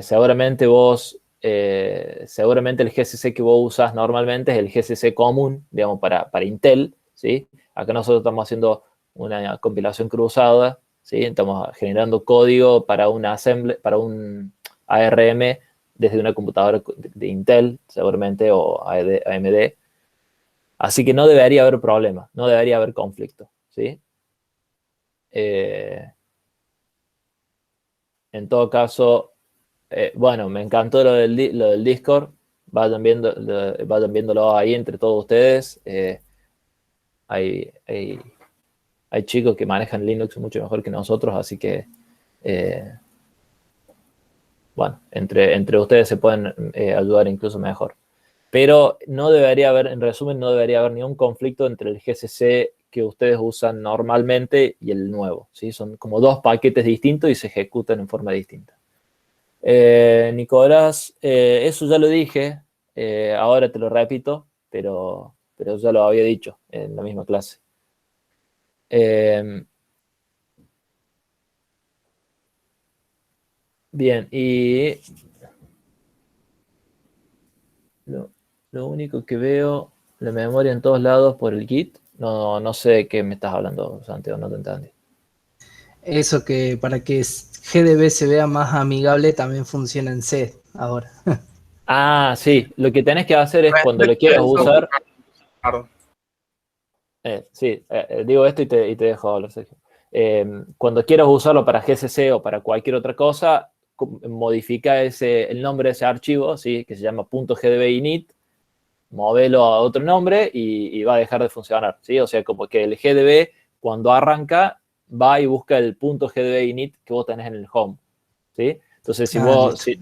seguramente el GCC que vos usas normalmente es el GCC común, digamos, para Intel, ¿sí? Acá nosotros estamos haciendo una compilación cruzada, ¿sí? Estamos generando código para un ARM desde una computadora de Intel, seguramente, o AMD. Así que no debería haber problema, no debería haber conflicto, ¿sí? En todo caso, bueno, me encantó lo del Discord. Vayan viéndolo ahí entre todos ustedes. Hay, hay, hay chicos que manejan Linux mucho mejor que nosotros, así que, bueno, entre ustedes se pueden ayudar incluso mejor. Pero no debería haber, en resumen, no debería haber ningún conflicto entre el GCC que ustedes usan normalmente y el nuevo, ¿sí? Son como dos paquetes distintos y se ejecutan en forma distinta. Nicolás, eso ya lo dije, ahora te lo repito, pero ya lo había dicho en la misma clase. Bien, y lo único que veo, la memoria en todos lados por el Git. No sé de qué me estás hablando, Santiago, no te entendí. Eso que para que GDB se vea más amigable también funciona en C ahora. Ah, sí, lo que tenés que hacer es cuando lo quieras usar. Sí, digo esto y te dejo hablar, Sergio. Cuando quieras usarlo para GCC o para cualquier otra cosa, modifica el nombre de ese archivo, ¿sí? Que se llama .gdb init, móvelo a otro nombre y va a dejar de funcionar, ¿sí? O sea, como que el GDB, cuando arranca, va y busca el .gdb init que vos tenés en el home, ¿sí? Entonces,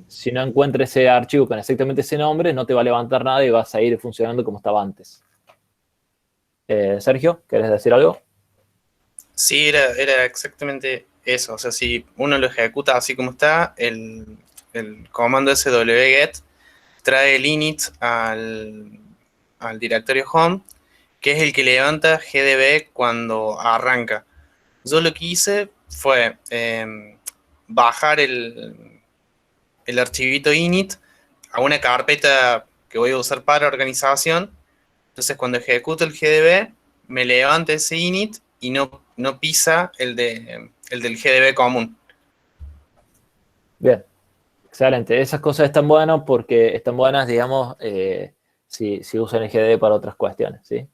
si no encuentras ese archivo con exactamente ese nombre, no te va a levantar nada y va a seguir funcionando como estaba antes. Sergio, ¿querés decir algo? Sí, era exactamente eso. O sea, si uno lo ejecuta así como está, el comando swget trae el init al directorio home, que es el que levanta GDB cuando arranca. Yo lo que hice fue bajar el archivito init a una carpeta que voy a usar para organización. Entonces, cuando ejecuto el GDB, me levanta ese init y no pisa el del GDB común. Bien, excelente. Esas cosas están buenas porque están buenas, digamos, si usan el GDB para otras cuestiones, ¿sí?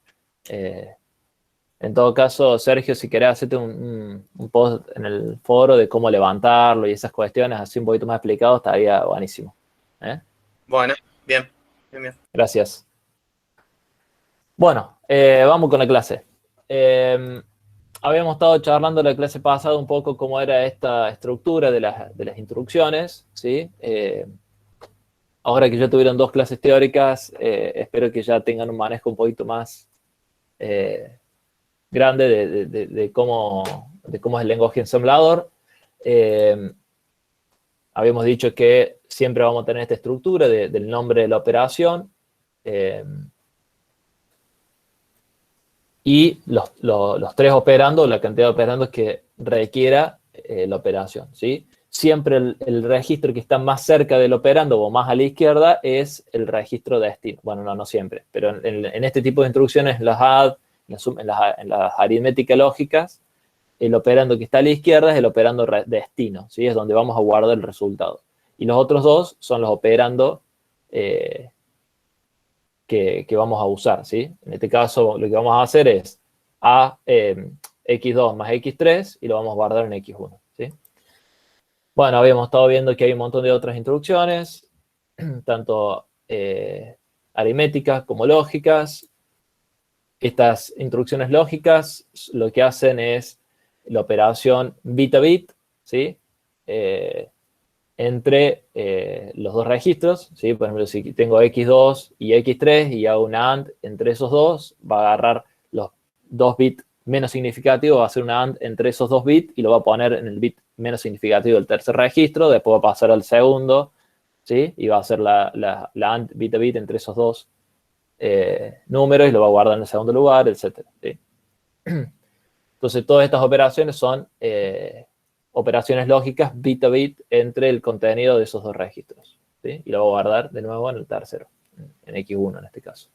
En todo caso, Sergio, si querés hacerte un post en el foro de cómo levantarlo y esas cuestiones, así un poquito más explicado, estaría buenísimo. Bueno, bien. Gracias. Bueno, vamos con la clase. Habíamos estado charlando en la clase pasada un poco cómo era esta estructura de las instrucciones, ¿sí? Ahora que ya tuvieron 2 clases teóricas, espero que ya tengan un manejo un poquito más grande de cómo es el lenguaje ensamblador. Habíamos dicho que siempre vamos a tener esta estructura del nombre de la operación y los 3 operandos, la cantidad de operandos que requiera la operación, ¿sí? Siempre el registro que está más cerca del operando o más a la izquierda es el registro destino. Bueno, no siempre, pero en este tipo de instrucciones, las add, en las aritméticas lógicas, el operando que está a la izquierda es el operando destino, ¿sí? Es donde vamos a guardar el resultado. Y los otros 2 son los operandos que vamos a usar, ¿sí? En este caso, lo que vamos a hacer es x2 más x3 y lo vamos a guardar en x1, ¿sí? Bueno, habíamos estado viendo que hay un montón de otras instrucciones, tanto aritméticas como lógicas. Estas instrucciones lógicas lo que hacen es la operación bit a bit, ¿sí? Entre los 2 registros, ¿sí? Por ejemplo, si tengo x2 y x3 y hago una AND entre esos 2, va a agarrar los 2 bits menos significativos, va a hacer una AND entre esos 2 bits y lo va a poner en el bit menos significativo del tercer registro, después va a pasar al segundo, ¿sí? Y va a hacer la AND bit a bit entre esos 2 números y lo va a guardar en el segundo lugar, etc. ¿sí? Entonces, todas estas operaciones son operaciones lógicas bit a bit entre el contenido de esos dos registros, ¿sí? Y lo voy a guardar de nuevo en el tercero, en X1 en este caso.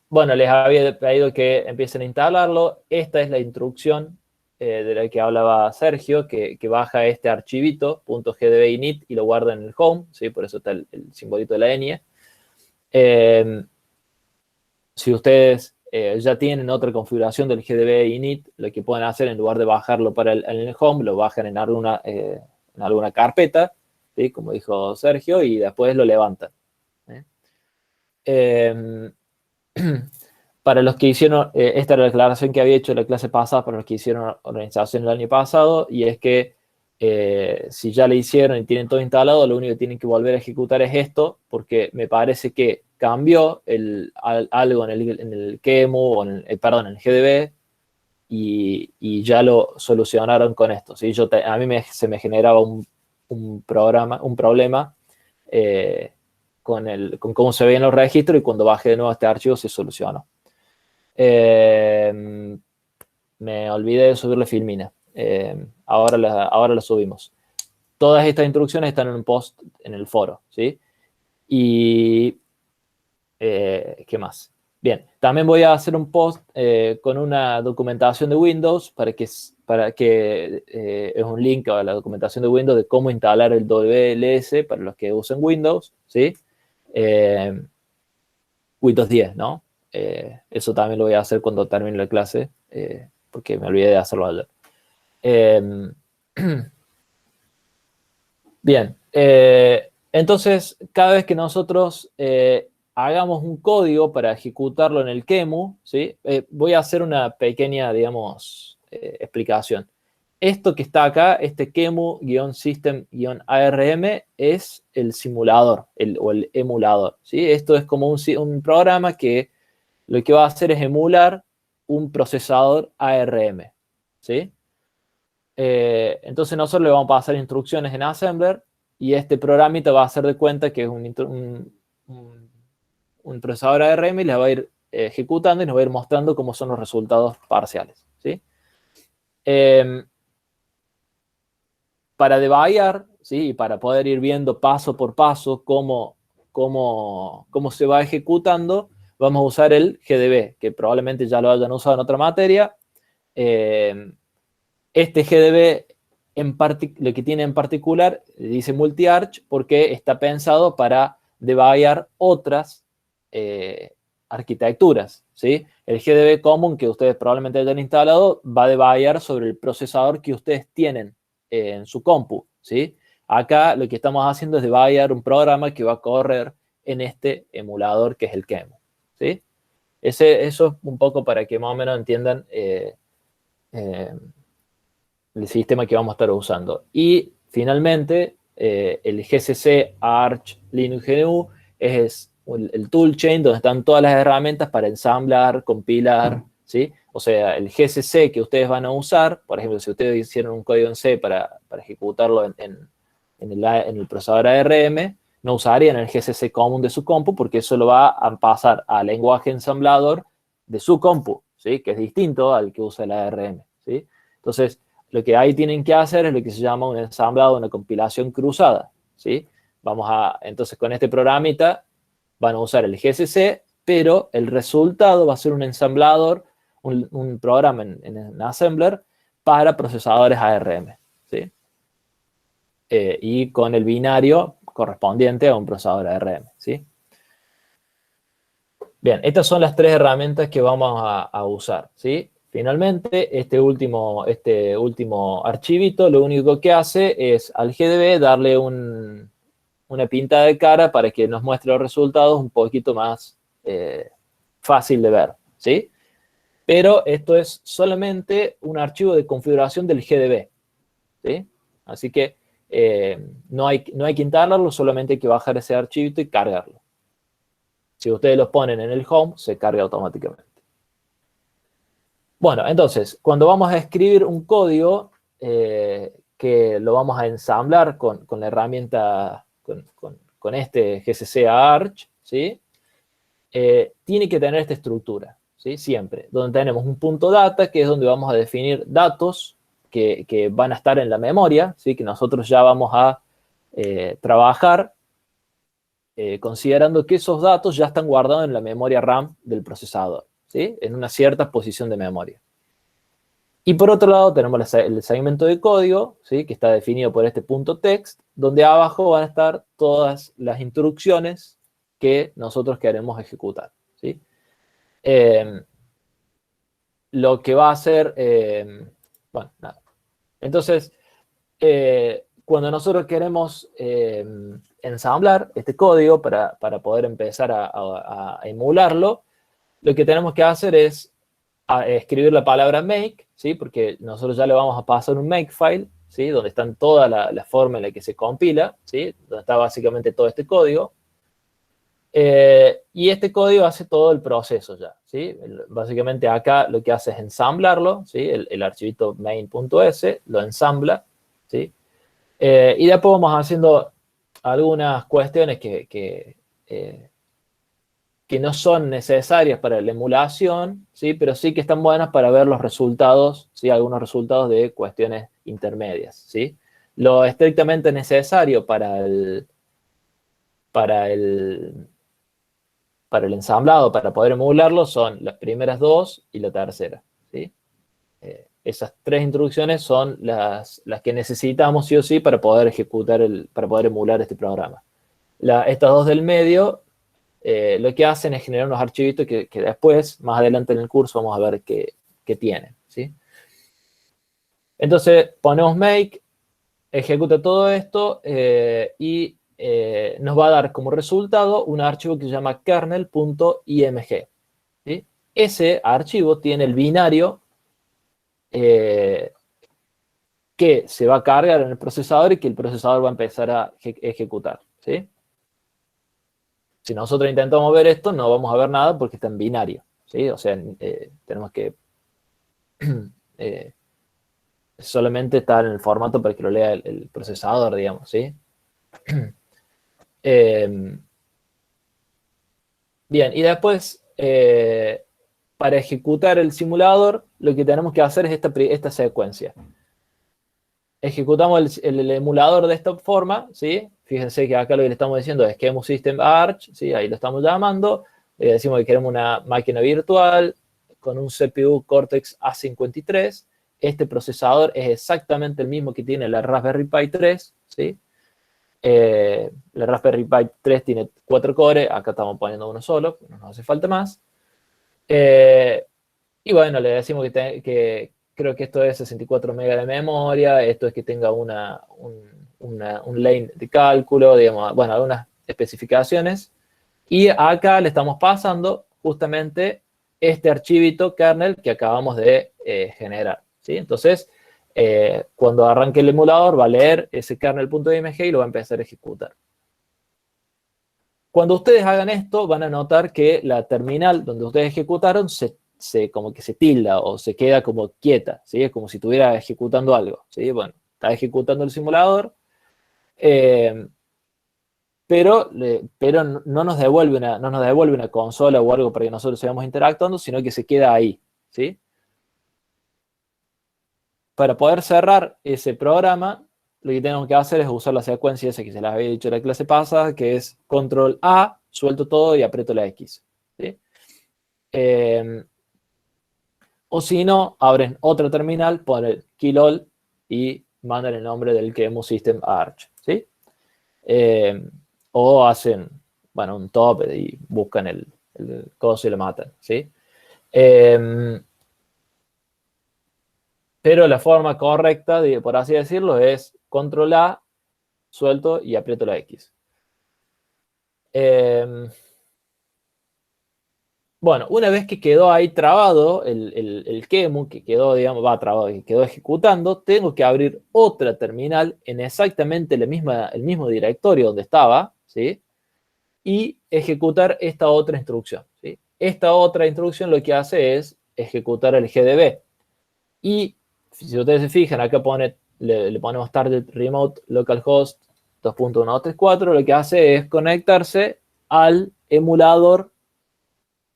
Bueno, les había pedido que empiecen a instalarlo. Esta es la instrucción de la que hablaba Sergio, que baja este archivito, .gdb init, y lo guarda en el home, ¿sí? Por eso está el simbolito de la ñ. Si ustedes ya tienen otra configuración del gdb init, lo que pueden hacer en lugar de bajarlo en el home, lo bajan en alguna carpeta, ¿sí? Como dijo Sergio, y después lo levantan. Para los que hicieron, esta era la declaración que había hecho en la clase pasada para los que hicieron organización el año pasado, y es que si ya le hicieron y tienen todo instalado, lo único que tienen que volver a ejecutar es esto, porque me parece que cambió algo en el QEMU, o en el GDB, y ya lo solucionaron con esto, ¿sí? A mí se me generaba un problema con cómo se veían los registros, y cuando bajé de nuevo este archivo se solucionó. Me olvidé de subirle Filmina. Ahora la subimos. Todas estas instrucciones están en un post en el foro, ¿sí? Y ¿qué más? Bien, también voy a hacer un post con una documentación de Windows para que es un link a la documentación de Windows de cómo instalar el WLS para los que usen Windows, ¿sí? Windows 10, ¿no? Eso también lo voy a hacer cuando termine la clase, porque me olvidé de hacerlo ayer. Bien, entonces cada vez que nosotros hagamos un código para ejecutarlo en el QEMU, ¿sí? Voy a hacer una pequeña, digamos, explicación. Esto que está acá, este QEMU-system-ARM, es el simulador o el emulador, ¿sí? Esto es como un programa que lo que va a hacer es emular un procesador ARM, ¿sí? Entonces nosotros le vamos a pasar instrucciones en Assembler, y este programita va a hacer de cuenta que es un procesador ARM, y les va a ir ejecutando y nos va a ir mostrando cómo son los resultados parciales, ¿sí? Para debuggar, ¿sí? Y para poder ir viendo paso por paso cómo se va ejecutando, vamos a usar el GDB, que probablemente ya lo hayan usado en otra materia. Este GDB, lo que tiene en particular, dice multi-arch, porque está pensado para debuggar otras arquitecturas, ¿sí? El GDB común que ustedes probablemente hayan instalado va a debuggar sobre el procesador que ustedes tienen en su compu, ¿sí? Acá lo que estamos haciendo es debuggar un programa que va a correr en este emulador que es el QEMU, ¿sí? Eso es un poco para que más o menos entiendan el sistema que vamos a estar usando. Y finalmente, el GCC Arch Linux GNU es el toolchain donde están todas las herramientas para ensamblar, compilar, ¿sí? O sea, el GCC que ustedes van a usar, por ejemplo, si ustedes hicieron un código en C para ejecutarlo en el procesador ARM, no usarían el GCC común de su compu, porque eso lo va a pasar al lenguaje ensamblador de su compu, ¿sí? Que es distinto al que usa el ARM, ¿sí? Entonces, lo que ahí tienen que hacer es lo que se llama un ensamblado, una compilación cruzada, ¿sí? Entonces, con este programita van a usar el GCC, pero el resultado va a ser un ensamblador, un programa en Assembler para procesadores ARM, ¿sí? Y con el binario correspondiente a un procesador ARM, ¿sí? Bien, estas son las tres herramientas que vamos a usar, ¿sí? Finalmente, este último archivito lo único que hace es al GDB darle una pinta de cara para que nos muestre los resultados un poquito más fácil de ver, ¿sí? Pero esto es solamente un archivo de configuración del GDB, ¿sí? Así que no hay que instalarlo, solamente hay que bajar ese archivito y cargarlo. Si ustedes lo ponen en el home, se carga automáticamente. Bueno, entonces, cuando vamos a escribir un código que lo vamos a ensamblar con la herramienta, con este GCC Arch, ¿sí? Tiene que tener esta estructura, ¿sí? Siempre, donde tenemos un punto data, que es donde vamos a definir datos que van a estar en la memoria, ¿sí? Que nosotros ya vamos a trabajar considerando que esos datos ya están guardados en la memoria RAM del procesador, ¿sí? En una cierta posición de memoria. Y por otro lado tenemos el segmento de código, ¿sí? Que está definido por este punto text, donde abajo van a estar todas las instrucciones que nosotros queremos ejecutar, ¿sí? Lo que va a hacer, bueno, nada. Entonces, cuando nosotros queremos ensamblar este código para poder empezar a emularlo, lo que tenemos que hacer es escribir la palabra make, ¿sí? Porque nosotros ya le vamos a pasar un makefile, ¿sí? Donde están toda la forma en la que se compila, ¿sí? Donde está básicamente todo este código. Y este código hace todo el proceso ya, ¿sí? Básicamente acá lo que hace es ensamblarlo, ¿sí? El archivito main.s lo ensambla, ¿sí? Y después vamos haciendo algunas cuestiones que no son necesarias para la emulación, ¿sí? Pero sí que están buenas para ver los resultados, ¿sí? Algunos resultados de cuestiones intermedias, ¿sí? Lo estrictamente necesario para el ensamblado, para poder emularlo, son las primeras dos y la tercera, ¿sí? Esas tres instrucciones son las que necesitamos sí o sí para poder para poder emular este programa. Estas dos del medio lo que hacen es generar unos archivitos que después, más adelante en el curso, vamos a ver qué tienen, ¿sí? Entonces, ponemos make, ejecuta todo esto y nos va a dar como resultado un archivo que se llama kernel.img, ¿sí? Ese archivo tiene el binario que se va a cargar en el procesador y que el procesador va a empezar a ejecutar, ¿sí? Si nosotros intentamos ver esto, no vamos a ver nada porque está en binario, ¿sí? O sea, tenemos que solamente estar en el formato para que lo lea el procesador, digamos, ¿sí? Bien, y después, para ejecutar el simulador, lo que tenemos que hacer es esta secuencia. Ejecutamos el emulador de esta forma, ¿sí? Fíjense que acá lo que le estamos diciendo es QEMU System Arch, ¿sí? Ahí lo estamos llamando. Le decimos que queremos una máquina virtual con un CPU Cortex A53. Este procesador es exactamente el mismo que tiene la Raspberry Pi 3, ¿sí? La Raspberry Pi 3 tiene 4 cores, acá estamos poniendo uno solo, no nos hace falta más. Y bueno, le decimos que creo que esto es 64 MB de memoria, esto es que tenga un lane de cálculo, digamos, bueno, algunas especificaciones. Y acá le estamos pasando justamente este archivito kernel que acabamos de generar, ¿sí? Entonces, cuando arranque el emulador va a leer ese kernel.img y lo va a empezar a ejecutar. Cuando ustedes hagan esto, van a notar que la terminal donde ustedes ejecutaron como que se tilda o se queda como quieta, ¿sí? Es como si estuviera ejecutando algo, ¿sí? Bueno, está ejecutando el simulador, pero no nos devuelve una consola o algo para que nosotros sigamos interactuando, sino que se queda ahí, ¿sí? Para poder cerrar ese programa, lo que tenemos que hacer es usar la secuencia esa que se las había dicho en la clase pasada, que es control A, suelto todo y aprieto la X, ¿sí? O si no, abren otra terminal, ponen keyloll y mandan el nombre del QEMU System Arch, ¿sí? O hacen, bueno, un top y buscan el coso y lo matan, ¿sí? Pero la forma correcta, por así decirlo, es control A, suelto y aprieto la X. Bueno, una vez que quedó ahí trabado el QEMU, que quedó, digamos, trabado, que quedó ejecutando, tengo que abrir otra terminal en exactamente el mismo directorio donde estaba, ¿sí? Y ejecutar esta otra instrucción, ¿sí? Esta otra instrucción lo que hace es ejecutar el GDB. Y si ustedes se fijan, acá le ponemos target remote localhost 2.134, lo que hace es conectarse al emulador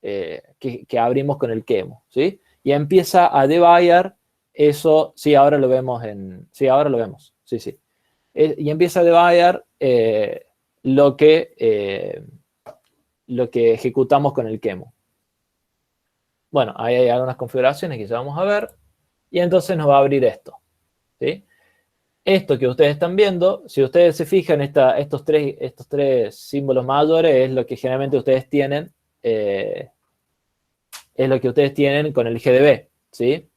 que abrimos con el QEMU, ¿sí? Y empieza a debuggar eso, sí, ahora lo vemos sí, ahora lo vemos, sí, sí. Y empieza a dividir lo que ejecutamos con el QEMU. Bueno, ahí hay algunas configuraciones que ya vamos a ver, y entonces nos va a abrir esto, ¿sí? Esto que ustedes están viendo, si ustedes se fijan, estos tres símbolos mayores es lo que generalmente ustedes tienen, es lo que ustedes tienen con el GDB, ¿sí?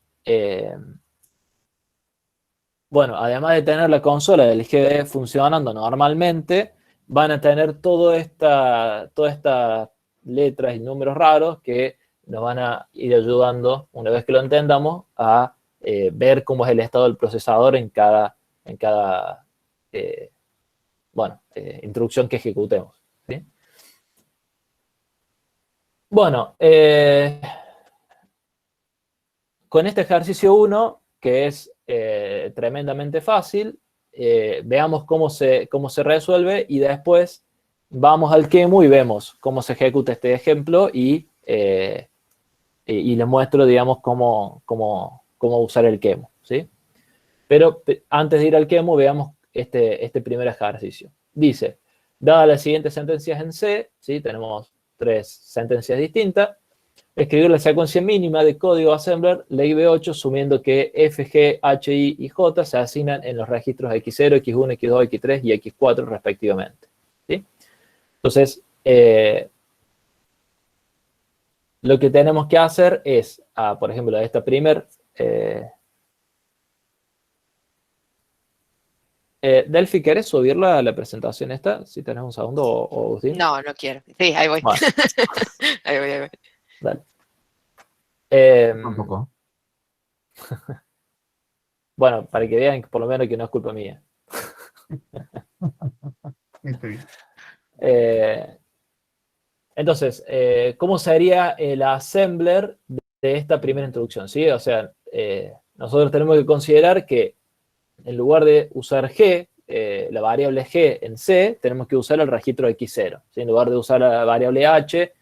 Bueno, además de tener la consola del GDB funcionando normalmente, van a tener todas estas letras y números raros que nos van a ir ayudando, una vez que lo entendamos, a ver cómo es el estado del procesador en cada instrucción que ejecutemos, ¿sí? Bueno, con este ejercicio 1, que es tremendamente fácil, veamos cómo se resuelve y después vamos al QEMU y vemos cómo se ejecuta este ejemplo y les muestro, digamos, cómo usar el QEMU, ¿sí? Pero antes de ir al QEMU, veamos este primer ejercicio. Dice, dadas las siguientes sentencias en C, ¿sí? Tenemos 3 sentencias distintas. Escribir la secuencia mínima de código assembler, ley B8, asumiendo que F, G, H, I y J se asignan en los registros X0, X1, X2, X3 y X4 respectivamente, ¿sí? Entonces, lo que tenemos que hacer es, por ejemplo, esta primer... Delphi, ¿querés subir la presentación esta? Si tenés un segundo, o Agustín. No, no quiero. Sí, ahí voy. Bueno. Ahí voy. Dale. Tampoco. Bueno, para que vean que por lo menos que no es culpa mía. Está bien. Entonces, ¿cómo sería el assembler de esta primera instrucción? ¿Sí? O sea, nosotros tenemos que considerar que en lugar de usar G, la variable G en C, tenemos que usar el registro X0, ¿sí? En lugar de usar la variable H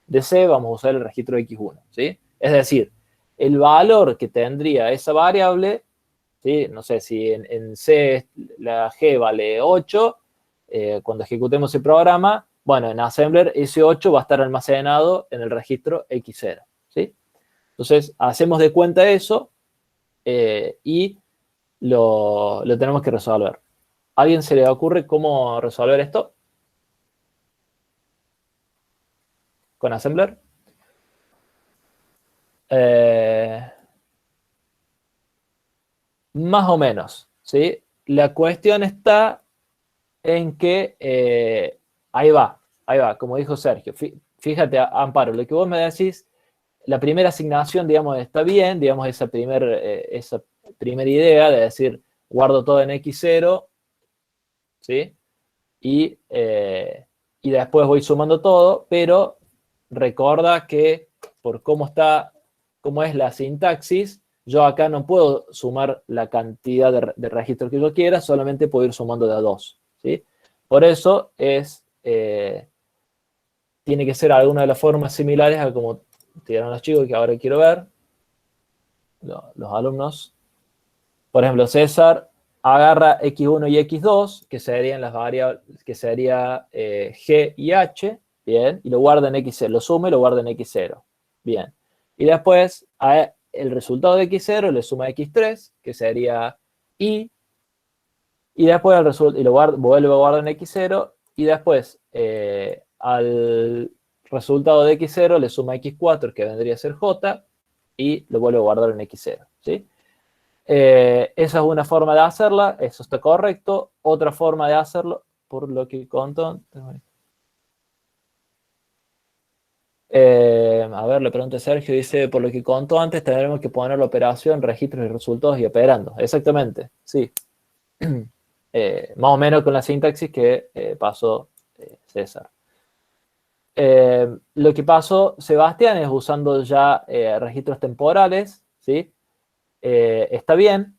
de C, vamos a usar el registro X1, ¿sí? Es decir, el valor que tendría esa variable, ¿sí? No sé, si en C la G vale 8, cuando ejecutemos el programa, bueno, en Assembler ese 8 va a estar almacenado en el registro X0, ¿sí? Entonces, hacemos de cuenta eso y lo tenemos que resolver. ¿A alguien se le ocurre cómo resolver esto? ¿Con Assembler? Más o menos, ¿sí? La cuestión está en que ahí va, como dijo Sergio. Fíjate, Amparo, lo que vos me decís, la primera asignación, digamos, está bien, digamos, esa primera idea de decir, guardo todo en X0, ¿sí? Y después voy sumando todo, pero recuerda que por cómo es la sintaxis, yo acá no puedo sumar la cantidad de registros que yo quiera, solamente puedo ir sumando de a 2, ¿sí? Por eso tiene que ser alguna de las formas similares a como tiraron los chicos, que ahora quiero ver, los alumnos. Por ejemplo, César agarra X1 y X2, que serían las variables, que sería G y H, bien, y lo guarda en X0, lo suma y lo guarda en X0, bien. Y después el resultado de X0 le suma X3, que sería Y, y después vuelve a guardar en X0, y después al resultado de X0 le suma X4, que vendría a ser J, y lo vuelve a guardar en X0, ¿sí? Esa es una forma de hacerla, eso está correcto. Otra forma de hacerlo, por lo que contó... a ver, le pregunto a Sergio, dice, por lo que contó antes, tendremos que poner la operación, registros y resultados y operando. Exactamente, sí. Más o menos con la sintaxis que pasó César. Lo que pasó Sebastián es usando ya registros temporales, ¿sí? Está bien.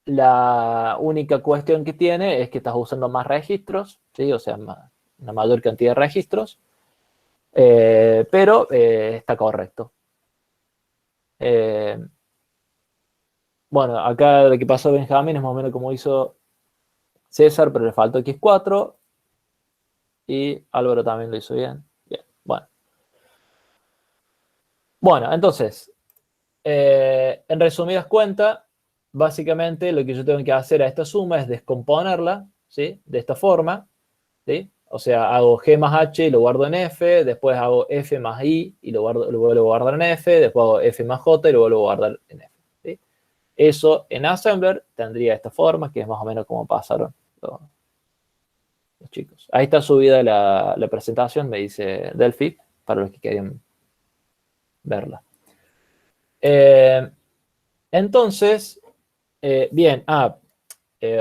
La única cuestión que tiene es que estás usando más registros, ¿sí? O sea, una mayor cantidad de registros, pero está correcto. Bueno, acá lo que pasó Benjamín es más o menos como hizo César, pero le faltó X4. Y Álvaro también lo hizo bien. Bien, bueno. Bueno, entonces, en resumidas cuentas, básicamente lo que yo tengo que hacer a esta suma es descomponerla, ¿sí? De esta forma, ¿sí? O sea, hago G más H y lo guardo en F, después hago F más I y lo vuelvo a guardar en F, después hago F más J y lo vuelvo a guardar en F, ¿sí? Eso en Assembler tendría esta forma, que es más o menos como pasaron los chicos. Ahí está subida la presentación, me dice Delphi, para los que querían verla. Entonces, bien,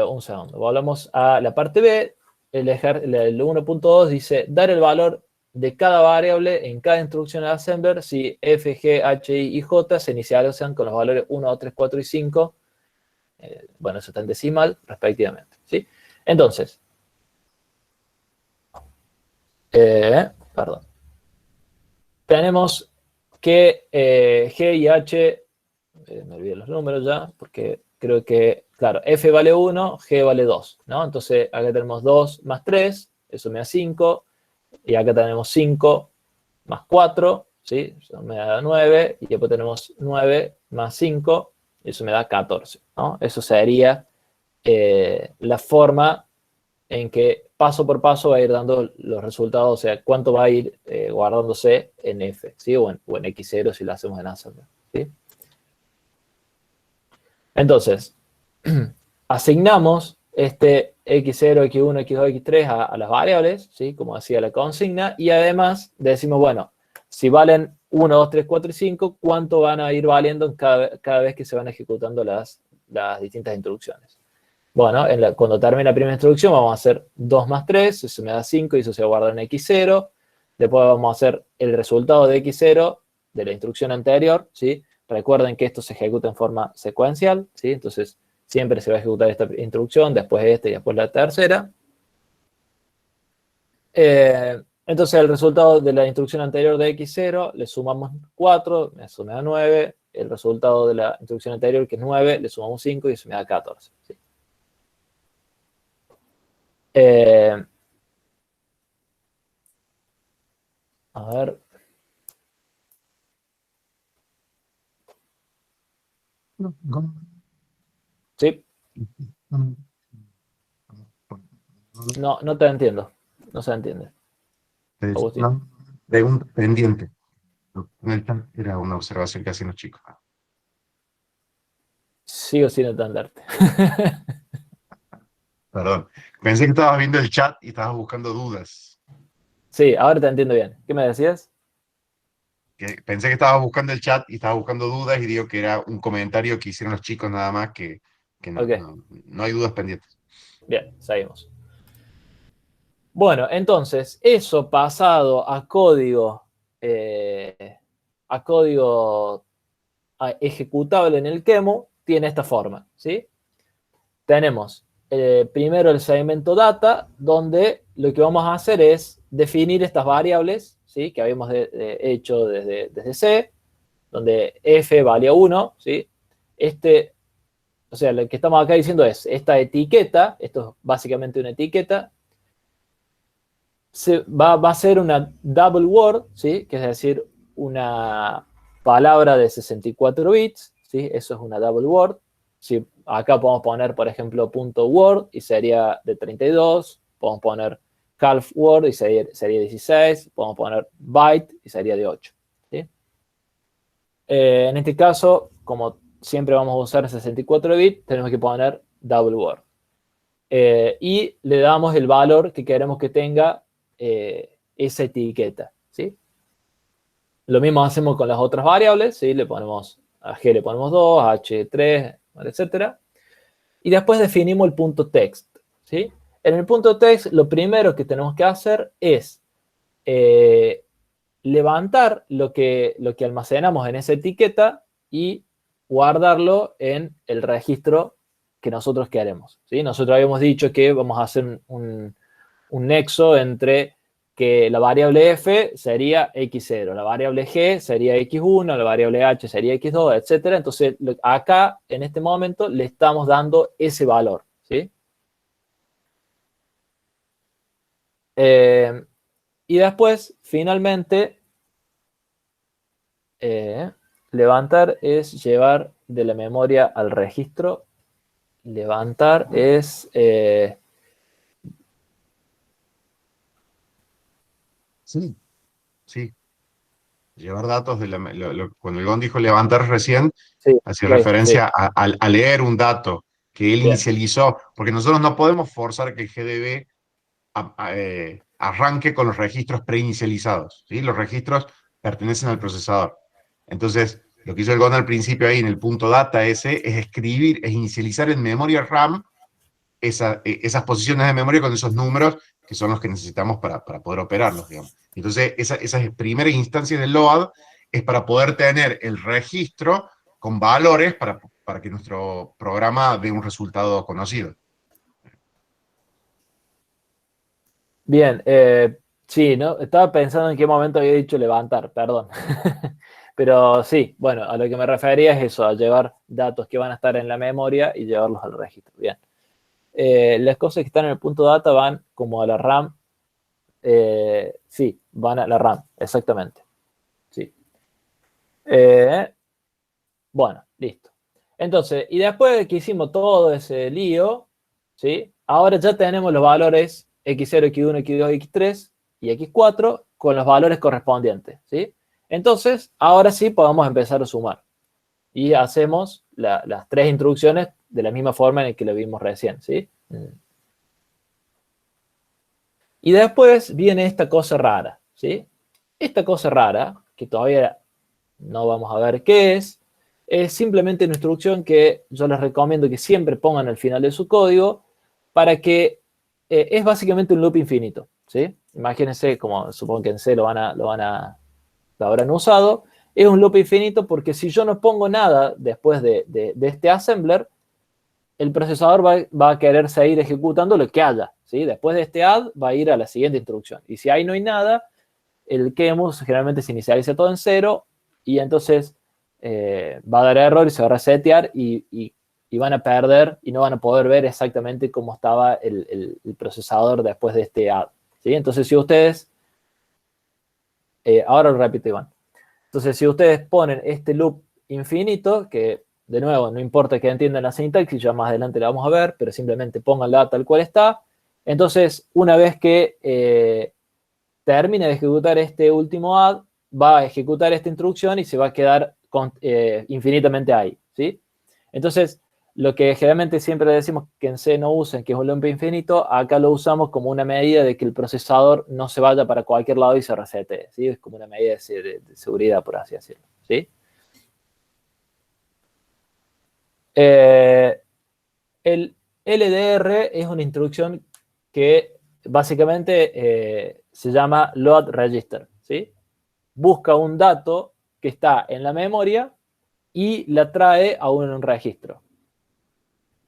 un segundo, volvamos a la parte B. El 1.2 dice dar el valor de cada variable en cada instrucción de Assembler si F, G, H, I y J se inicializan con los valores 1, 2, 3, 4 y 5. Bueno, eso está en decimal, respectivamente, ¿sí? Entonces, perdón. Tenemos que G y H, me olvidé los números ya, porque creo que, claro, F vale 1, G vale 2, ¿no? Entonces, acá tenemos 2 más 3, eso me da 5, y acá tenemos 5 más 4, ¿sí? Eso me da 9, y después tenemos 9 más 5, y eso me da 14, ¿no? Eso sería la forma en que paso por paso va a ir dando los resultados, o sea, cuánto va a ir guardándose en F, ¿sí? O en X0 si lo hacemos en Assembler, ¿sí? Entonces, asignamos este X0, X1, X2, X3 a las variables, ¿sí? Como hacía la consigna, y además decimos, bueno, si valen 1, 2, 3, 4 y 5, ¿cuánto van a ir valiendo cada vez que se van ejecutando las distintas instrucciones? Bueno, cuando termine la primera instrucción vamos a hacer 2 más 3, eso me da 5 y eso se va a guardar en X0. Después vamos a hacer el resultado de X0 de la instrucción anterior, ¿sí? Recuerden que esto se ejecuta en forma secuencial, ¿sí? Entonces siempre se va a ejecutar esta instrucción, después esta y después la tercera. Entonces el resultado de la instrucción anterior de X0 le sumamos 4, eso me da 9. El resultado de la instrucción anterior, que es 9, le sumamos 5 y eso me da 14, ¿sí? A ver. Sí. No, no te entiendo. No se entiende. Agustín. Una pregunta pendiente. En el chat era una observación que hacen los chicos. Sigo sin entenderte. Perdón. Pensé que estabas viendo el chat y estabas buscando dudas. Sí, ahora te entiendo bien. ¿Qué me decías? Pensé que estabas buscando el chat y estabas buscando dudas y digo que era un comentario que hicieron los chicos nada más que no, Ok. no hay dudas pendientes. Bien, seguimos. Bueno, entonces, eso pasado a código ejecutable en el QEMU, tiene esta forma, ¿sí? Tenemos primero el segmento data, donde lo que vamos a hacer es definir estas variables, ¿sí? Que habíamos hecho desde C, donde f vale 1, ¿sí? O sea, lo que estamos acá diciendo es, esta etiqueta, esto es básicamente una etiqueta, va a ser una double word, ¿sí? Que es decir, una palabra de 64 bits, ¿sí? Eso es una double word. ¿Sí? Acá podemos poner, por ejemplo, .word y sería de 32, podemos poner half word y sería 16, podemos poner byte y sería de 8, ¿sí? En este caso, como siempre vamos a usar 64 bits, tenemos que poner double word. Y le damos el valor que queremos que tenga esa etiqueta, ¿sí? Lo mismo hacemos con las otras variables, ¿sí? Le ponemos a G le ponemos 2, a H 3, etc. Y después definimos el punto text, ¿sí? En el punto text lo primero que tenemos que hacer es levantar lo que almacenamos en esa etiqueta y guardarlo en el registro que nosotros queremos, ¿sí? Nosotros habíamos dicho que vamos a hacer un nexo entre que la variable f sería x0, la variable g sería x1, la variable h sería x2, etc. Entonces, acá, en este momento, le estamos dando ese valor, ¿sí? Y después, finalmente, levantar es llevar de la memoria al registro. Levantar es... Sí, sí. Llevar datos de cuando el Gon dijo levantar recién, sí, hacía ok, sí, referencia a leer un dato que él bien. inicializó, porque nosotros no podemos forzar que el GDB arranque con los registros preinicializados, ¿sí? Los registros pertenecen al procesador. Entonces, lo que hizo el Gon al principio ahí en el punto data ese es escribir, es inicializar en memoria RAM esas posiciones de memoria con esos números que son los que necesitamos para poder operarlos, digamos. Entonces, esas primeras instancias del load es para poder tener el registro con valores para que nuestro programa dé un resultado conocido. Bien, sí, ¿no? Estaba pensando en qué momento había dicho levantar, perdón. Pero sí, bueno, a lo que me refería es eso, a llevar datos que van a estar en la memoria y llevarlos al registro. Bien. Las cosas que están en el punto data van como a la RAM. Sí, van a la RAM, exactamente. Sí. Bueno, listo. Entonces, y después de que hicimos todo ese lío, ¿sí? Ahora ya tenemos los valores x0, x1, x2, x3 y x4 con los valores correspondientes, ¿sí? Entonces, ahora sí podemos empezar a sumar. Y hacemos las tres instrucciones de la misma forma en la que lo vimos recién, ¿sí? Y después viene esta cosa rara, ¿sí? Esta cosa rara, que todavía no vamos a ver qué es simplemente una instrucción que yo les recomiendo que siempre pongan al final de su código para que es básicamente un loop infinito, ¿sí? Imagínense, como supongo que en C lo habrán usado, es un loop infinito porque si yo no pongo nada después de este assembler, el procesador va a querer seguir ejecutando lo que haya, ¿sí? Después de este add va a ir a la siguiente instrucción. Y si ahí no hay nada, el quemus generalmente se inicializa todo en 0 y entonces va a dar error y se va a resetear y van a perder y no van a poder ver exactamente cómo estaba el procesador después de este add, ¿sí? Entonces, si ustedes... ahora lo repito, Iván. Entonces, si ustedes ponen este loop infinito, que de nuevo, no importa que entiendan la sintaxis, ya más adelante la vamos a ver, pero simplemente pónganla tal cual está. Entonces, una vez que termine de ejecutar este último add, va a ejecutar esta instrucción y se va a quedar infinitamente ahí, ¿sí? Entonces, lo que generalmente siempre decimos que en C no usen, que es un loop infinito, acá lo usamos como una medida de que el procesador no se vaya para cualquier lado y se resete, ¿sí? Es como una medida de seguridad, por así decirlo, ¿sí? El LDR es una instrucción que básicamente se llama load register, ¿sí? Busca un dato que está en la memoria y la trae a un registro.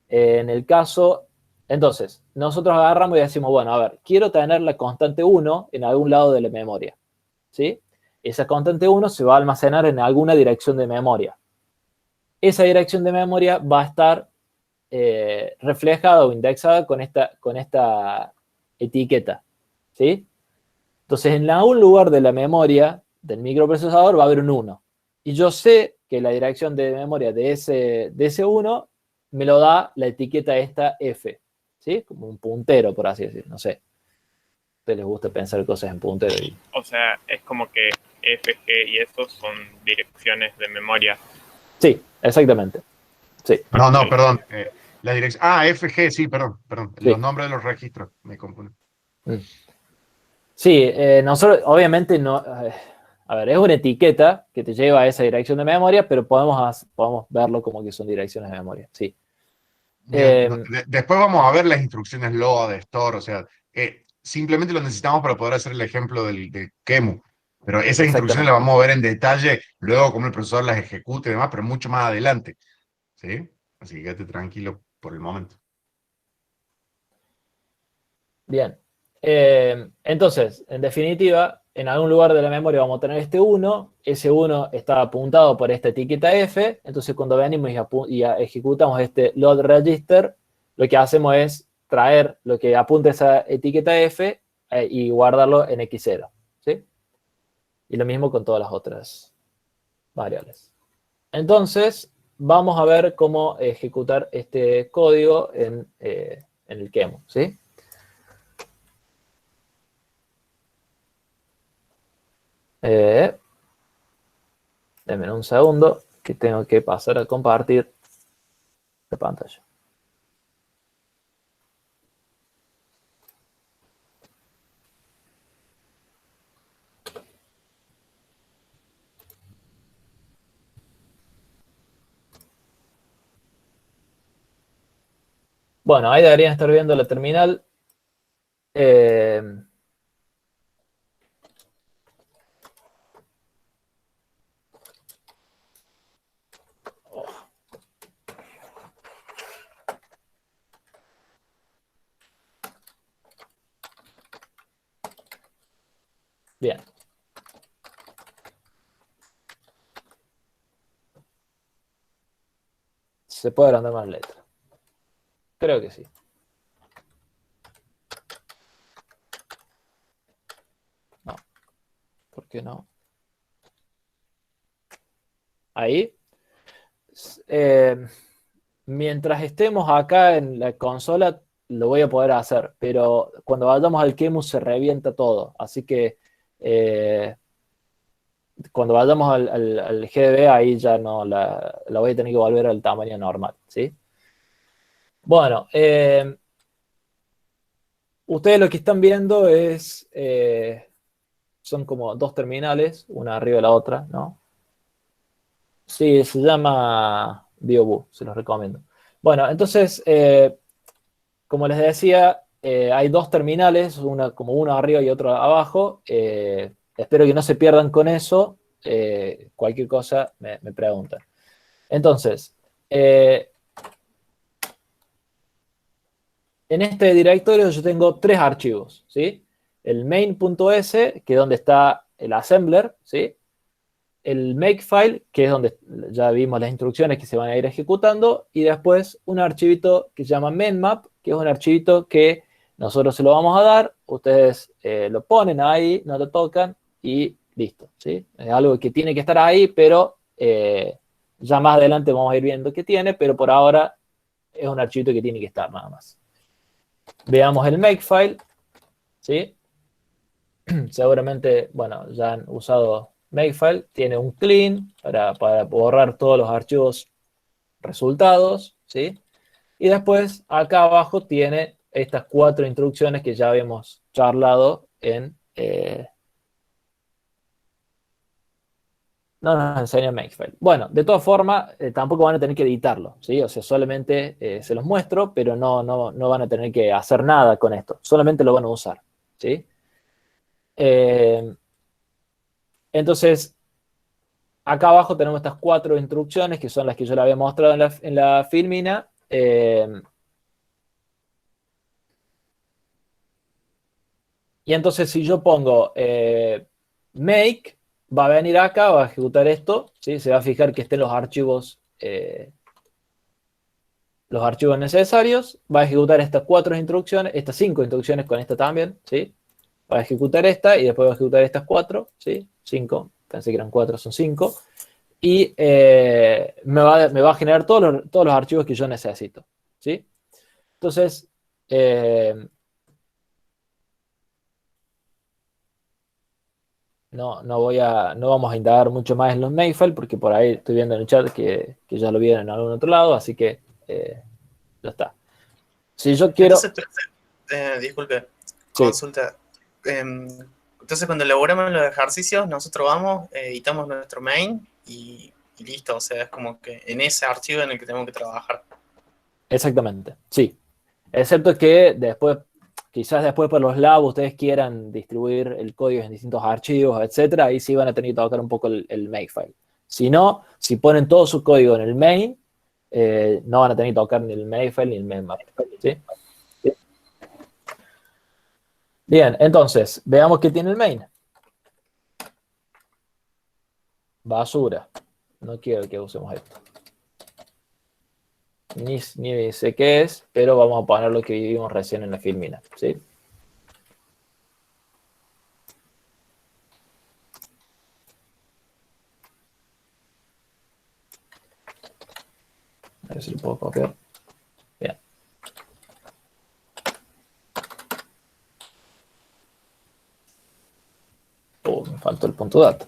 En el caso, entonces, nosotros agarramos y decimos, bueno, a ver, quiero tener la constante 1 en algún lado de la memoria, ¿sí? Esa constante 1 se va a almacenar en alguna dirección de memoria. Esa dirección de memoria va a estar reflejada o indexada con esta etiqueta, ¿sí? Entonces, en algún lugar de la memoria del microprocesador va a haber un 1. Y yo sé que la dirección de memoria de ese 1 me lo da la etiqueta esta F, ¿sí? Como un puntero, por así decirlo, no sé. A ustedes les gusta pensar cosas en puntero. O sea, es como que F, G y esos son direcciones de memoria. Sí, exactamente. Sí. No, perdón. La dirección. FG, sí, perdón. Sí. Los nombres de los registros, me confundo. Sí, nosotros obviamente no... a ver, es una etiqueta que te lleva a esa dirección de memoria, pero podemos verlo como que son direcciones de memoria, sí. Bien, después vamos a ver las instrucciones load, store, o sea, simplemente lo necesitamos para poder hacer el ejemplo del QEMU. Pero esas instrucciones las vamos a ver en detalle luego cómo el profesor las ejecuta y demás, pero mucho más adelante. ¿Sí? Así que quédate tranquilo por el momento. Bien. Entonces, en definitiva, en algún lugar de la memoria vamos a tener este 1, ese 1 está apuntado por esta etiqueta F, entonces cuando venimos y ejecutamos este load register, lo que hacemos es traer lo que apunta esa etiqueta F y guardarlo en X0, ¿sí? Y lo mismo con todas las otras variables. Entonces, vamos a ver cómo ejecutar este código en el QEMU, ¿sí? Denme un segundo que tengo que pasar a compartir la pantalla. Bueno, ahí deberían estar viendo la terminal. Bien. ¿Se puede agrandar más letra? Creo que sí. No. ¿Por qué no? Ahí. Mientras estemos acá en la consola, lo voy a poder hacer, pero cuando vayamos al QEMU se revienta todo. Así que cuando vayamos al GDB, ahí ya no la voy a tener que volver al tamaño normal, ¿sí? Bueno, ustedes lo que están viendo es, son como dos terminales, una arriba de la otra, ¿no? Sí, se llama BioBoo, se los recomiendo. Bueno, entonces, como les decía, hay dos terminales, como uno arriba y otro abajo. Espero que no se pierdan con eso. Cualquier cosa me preguntan. Entonces, en este directorio yo tengo tres archivos, ¿sí? El main.s, que es donde está el assembler, ¿sí? El makefile, que es donde ya vimos las instrucciones que se van a ir ejecutando, y después un archivito que se llama mainmap, que es un archivito que nosotros se lo vamos a dar, ustedes lo ponen ahí, no lo tocan y listo, ¿sí? Es algo que tiene que estar ahí, pero ya más adelante vamos a ir viendo qué tiene, pero por ahora es un archivito que tiene que estar nada más. Veamos el makefile, ¿sí? Seguramente, bueno, ya han usado Makefile, tiene un clean para borrar todos los archivos resultados, ¿sí? Y después, acá abajo tiene estas 4 instrucciones que ya habíamos charlado en... no nos enseña Makefile. Bueno, de todas formas, tampoco van a tener que editarlo, ¿sí? O sea, solamente se los muestro, pero no van a tener que hacer nada con esto. Solamente lo van a usar, ¿sí? Entonces, acá abajo tenemos estas 4 instrucciones que son las que yo le había mostrado en la filmina. Y entonces si yo pongo make, va a venir acá, va a ejecutar esto, ¿sí? Se va a fijar que estén los archivos necesarios, va a ejecutar estas 4 instrucciones, estas 5 instrucciones con esta también, ¿sí? Va a ejecutar esta y después va a ejecutar estas 4, ¿sí? 5, pensé que eran 4, son 5. Y me va a generar todos los archivos que yo necesito, ¿sí? Entonces, no vamos a indagar mucho más en los Makefile porque por ahí estoy viendo en el chat que ya lo vieron en algún otro lado, así que ya está. Si yo quiero... Entonces, disculpe, Sí. consulta. Entonces, cuando elaboramos los ejercicios, nosotros vamos, editamos nuestro main y listo. O sea, es como que en ese archivo en el que tenemos que trabajar. Exactamente, sí. Excepto que después, quizás después por los labs ustedes quieran distribuir el código en distintos archivos, etcétera, ahí sí van a tener que tocar un poco el makefile. Si no, si ponen todo su código en el main, no van a tener que tocar ni el makefile ni el mainmap, ¿sí? Bien, entonces, veamos qué tiene el main. Basura. No quiero que usemos esto. Ni sé qué es, pero vamos a poner lo que vivimos recién en la filmina, ¿sí? A ver si lo puedo copiar. Bien. Me faltó el punto data.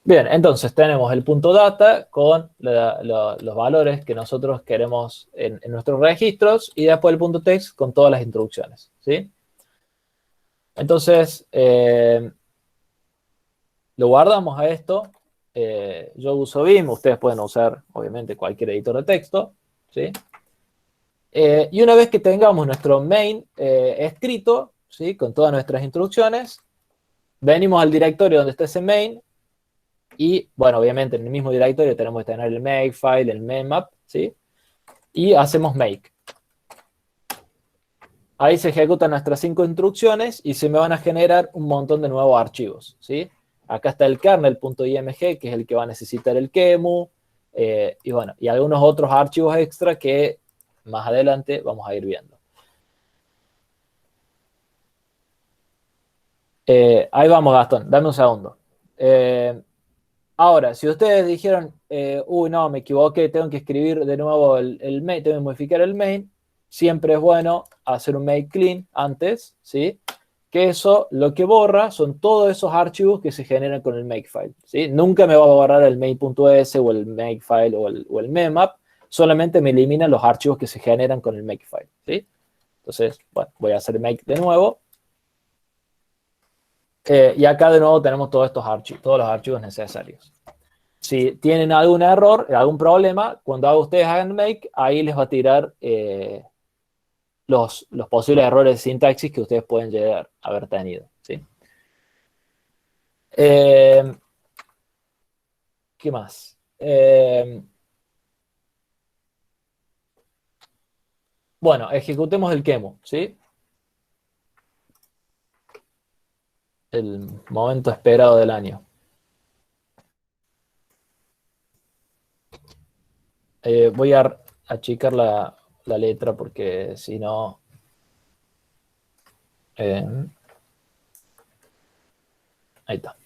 Bien, entonces tenemos el punto data con los valores que nosotros queremos en nuestros registros y después el punto text con todas las instrucciones, ¿sí? Entonces, lo guardamos a esto. Yo uso Vim, ustedes pueden usar, obviamente, cualquier editor de texto, ¿sí? Y una vez que tengamos nuestro main escrito, ¿sí? Con todas nuestras instrucciones, venimos al directorio donde está ese main. Y, bueno, obviamente en el mismo directorio tenemos que tener el makefile, el memap, ¿sí? Y hacemos make. Ahí se ejecutan nuestras 5 instrucciones y se me van a generar un montón de nuevos archivos, ¿sí? Acá está el kernel.img, que es el que va a necesitar el QEMU, y bueno, y algunos otros archivos extra que más adelante vamos a ir viendo. Ahí vamos, Gastón, dame un segundo. Ahora, si ustedes dijeron, uy, no, me equivoqué, tengo que escribir de nuevo el main, tengo que modificar el main, siempre es bueno hacer un make clean antes, ¿sí? Que eso lo que borra son todos esos archivos que se generan con el makefile, ¿sí? Nunca me va a borrar el main.s o el makefile o el memap, solamente me elimina los archivos que se generan con el makefile, ¿sí? Entonces, bueno, voy a hacer make de nuevo. Y acá de nuevo tenemos todos estos archivos, todos los archivos necesarios. Si tienen algún error, algún problema, cuando ustedes hagan make, ahí les va a tirar los posibles errores de sintaxis que ustedes pueden llegar a haber tenido, ¿sí? ¿Qué más? Bueno, ejecutemos el QEMU, ¿sí? El momento esperado del año. Voy a achicar la letra porque si no... ahí está.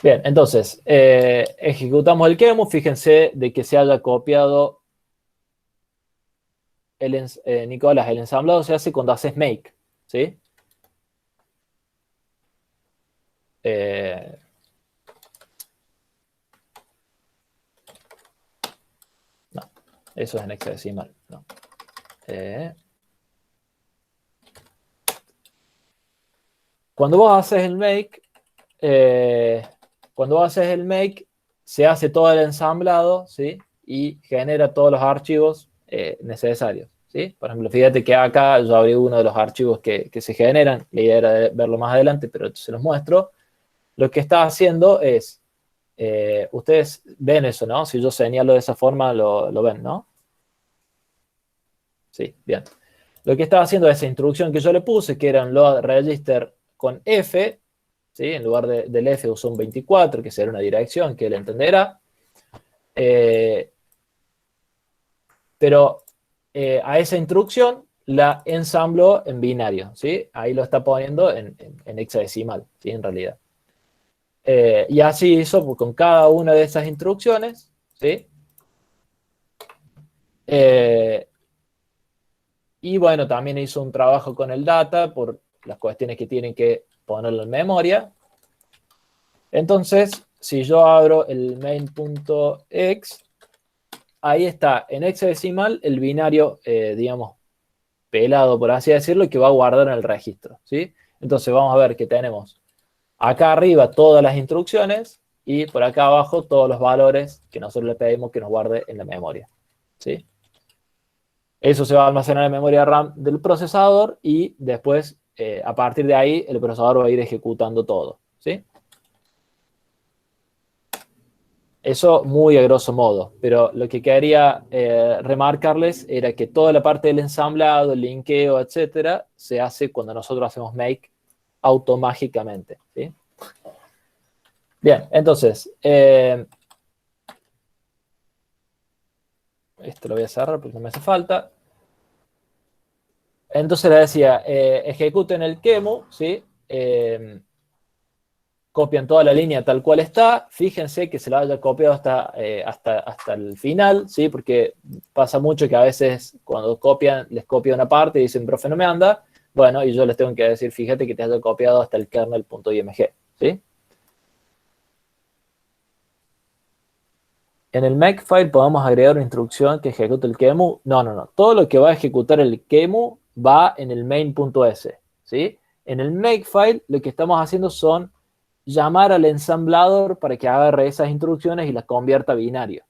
Bien, entonces, ejecutamos el QEMU. Fíjense de que se haya copiado Nicolás, el ensamblado se hace cuando haces make, ¿sí? No, eso es en hexadecimal, no. Cuando vos haces el make, se hace todo el ensamblado, ¿sí? Y genera todos los archivos necesarios, ¿sí? Por ejemplo, fíjate que acá yo abrí uno de los archivos que se generan. La idea era verlo más adelante, pero se los muestro. Lo que está haciendo es, ustedes ven eso, ¿no? Si yo señalo de esa forma, lo ven, ¿no? Sí, bien. Lo que estaba haciendo es esa instrucción que yo le puse, que era un load register con F, ¿sí? En lugar del F usó un 24, que será una dirección que él entenderá. Pero a esa instrucción la ensambló en binario, ¿sí? Ahí lo está poniendo en hexadecimal, ¿sí? En realidad. Y así hizo con cada una de esas instrucciones, ¿sí? Y bueno, también hizo un trabajo con el data por las cuestiones que tienen que ponerlo en memoria. Entonces, si yo abro el main.x, ahí está en hexadecimal el binario, digamos, pelado, por así decirlo, que va a guardar en el registro, ¿sí? Entonces vamos a ver que tenemos acá arriba todas las instrucciones y por acá abajo todos los valores que nosotros le pedimos que nos guarde en la memoria, ¿sí? Eso se va a almacenar en memoria RAM del procesador y después, a partir de ahí, el procesador va a ir ejecutando todo, ¿sí? Eso muy a grosso modo, pero lo que quería remarcarles era que toda la parte del ensamblado, el linkeo, etcétera, se hace cuando nosotros hacemos make automáticamente, ¿sí? Bien, entonces, esto lo voy a cerrar porque no me hace falta. Entonces le decía, ejecuten el QEMU, ¿sí? Copian toda la línea tal cual está, fíjense que se la haya copiado hasta el final, ¿sí? Porque pasa mucho que a veces cuando copian, les copia una parte y dicen, profe, no me anda, bueno, y yo les tengo que decir, fíjate que te haya copiado hasta el kernel.img, ¿sí? En el makefile podemos agregar una instrucción que ejecute el QEMU. No. Todo lo que va a ejecutar el QEMU va en el main.s, ¿sí? En el makefile lo que estamos haciendo son llamar al ensamblador para que agarre esas instrucciones y las convierta a binario,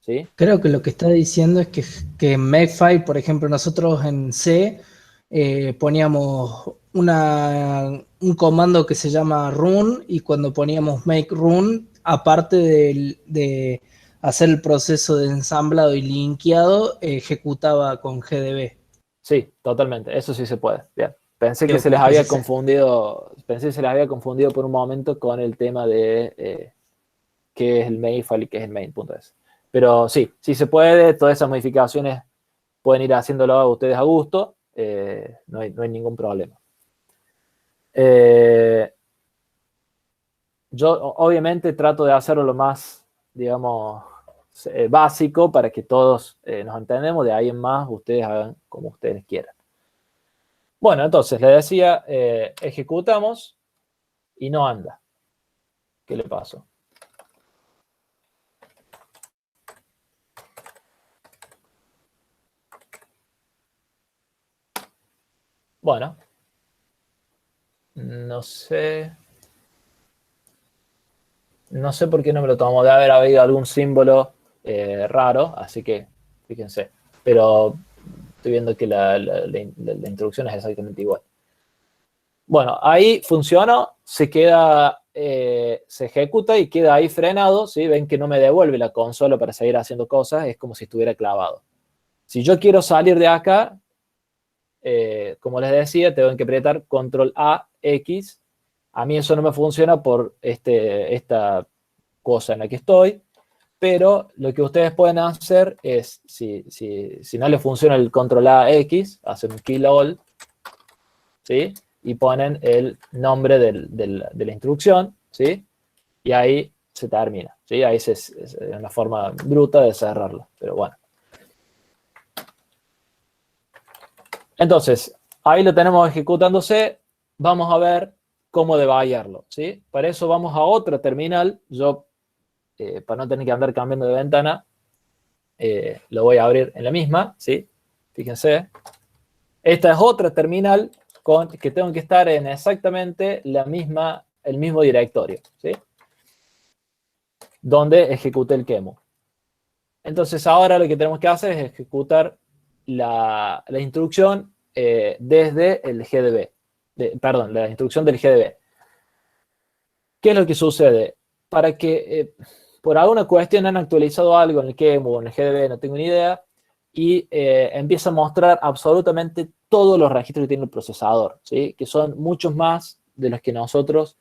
¿sí? Creo que lo que está diciendo es que en Makefile, por ejemplo, nosotros en C poníamos un comando que se llama run, y cuando poníamos make run, aparte de hacer el proceso de ensamblado y linkeado, ejecutaba con GDB. Sí, totalmente. Eso sí se puede. Bien. Pensé que Creo se les que había ese- confundido. Pensé que se les había confundido por un momento con el tema de qué es el makefile y qué es el main.s. Pero sí, sí se puede. Todas esas modificaciones pueden ir haciéndolo ustedes a gusto. No hay ningún problema. Yo obviamente trato de hacerlo lo más, digamos, básico para que todos nos entendemos. De ahí en más, ustedes hagan como ustedes quieran. Bueno, entonces le decía, ejecutamos y no anda. ¿Qué le pasó? Bueno, no sé. No sé por qué no me lo tomó. Debe haber habido algún símbolo raro, así que fíjense. Pero estoy viendo que la instrucción es exactamente igual. Bueno, ahí funcionó, se queda, se ejecuta y queda ahí frenado, ¿sí? Ven que no me devuelve la consola para seguir haciendo cosas, es como si estuviera clavado. Si yo quiero salir de acá, como les decía, tengo que apretar Control A, X. A mí eso no me funciona por esta cosa en la que estoy, pero lo que ustedes pueden hacer es, si no les funciona el Control A, X, hacen un kill all, ¿sí? Y ponen el nombre de la instrucción, ¿sí? Y ahí se termina, ¿sí? Ahí es una forma bruta de cerrarlo, pero bueno. Entonces, ahí lo tenemos ejecutándose. Vamos a ver cómo debayarlo, ¿sí? Para eso vamos a otra terminal. Yo, para no tener que andar cambiando de ventana, lo voy a abrir en la misma, ¿sí? Fíjense. Esta es otra terminal que tengo que estar en exactamente el mismo directorio, ¿sí? Donde ejecuté el QEMU. Entonces ahora lo que tenemos que hacer es ejecutar la instrucción desde el GDB. Perdón, la instrucción del GDB. ¿Qué es lo que sucede? Para que por alguna cuestión han actualizado algo en el QEMU o en el GDB, no tengo ni idea, y empieza a mostrar absolutamente todos los registros que tiene el procesador, ¿sí? Que son muchos más de los que nosotros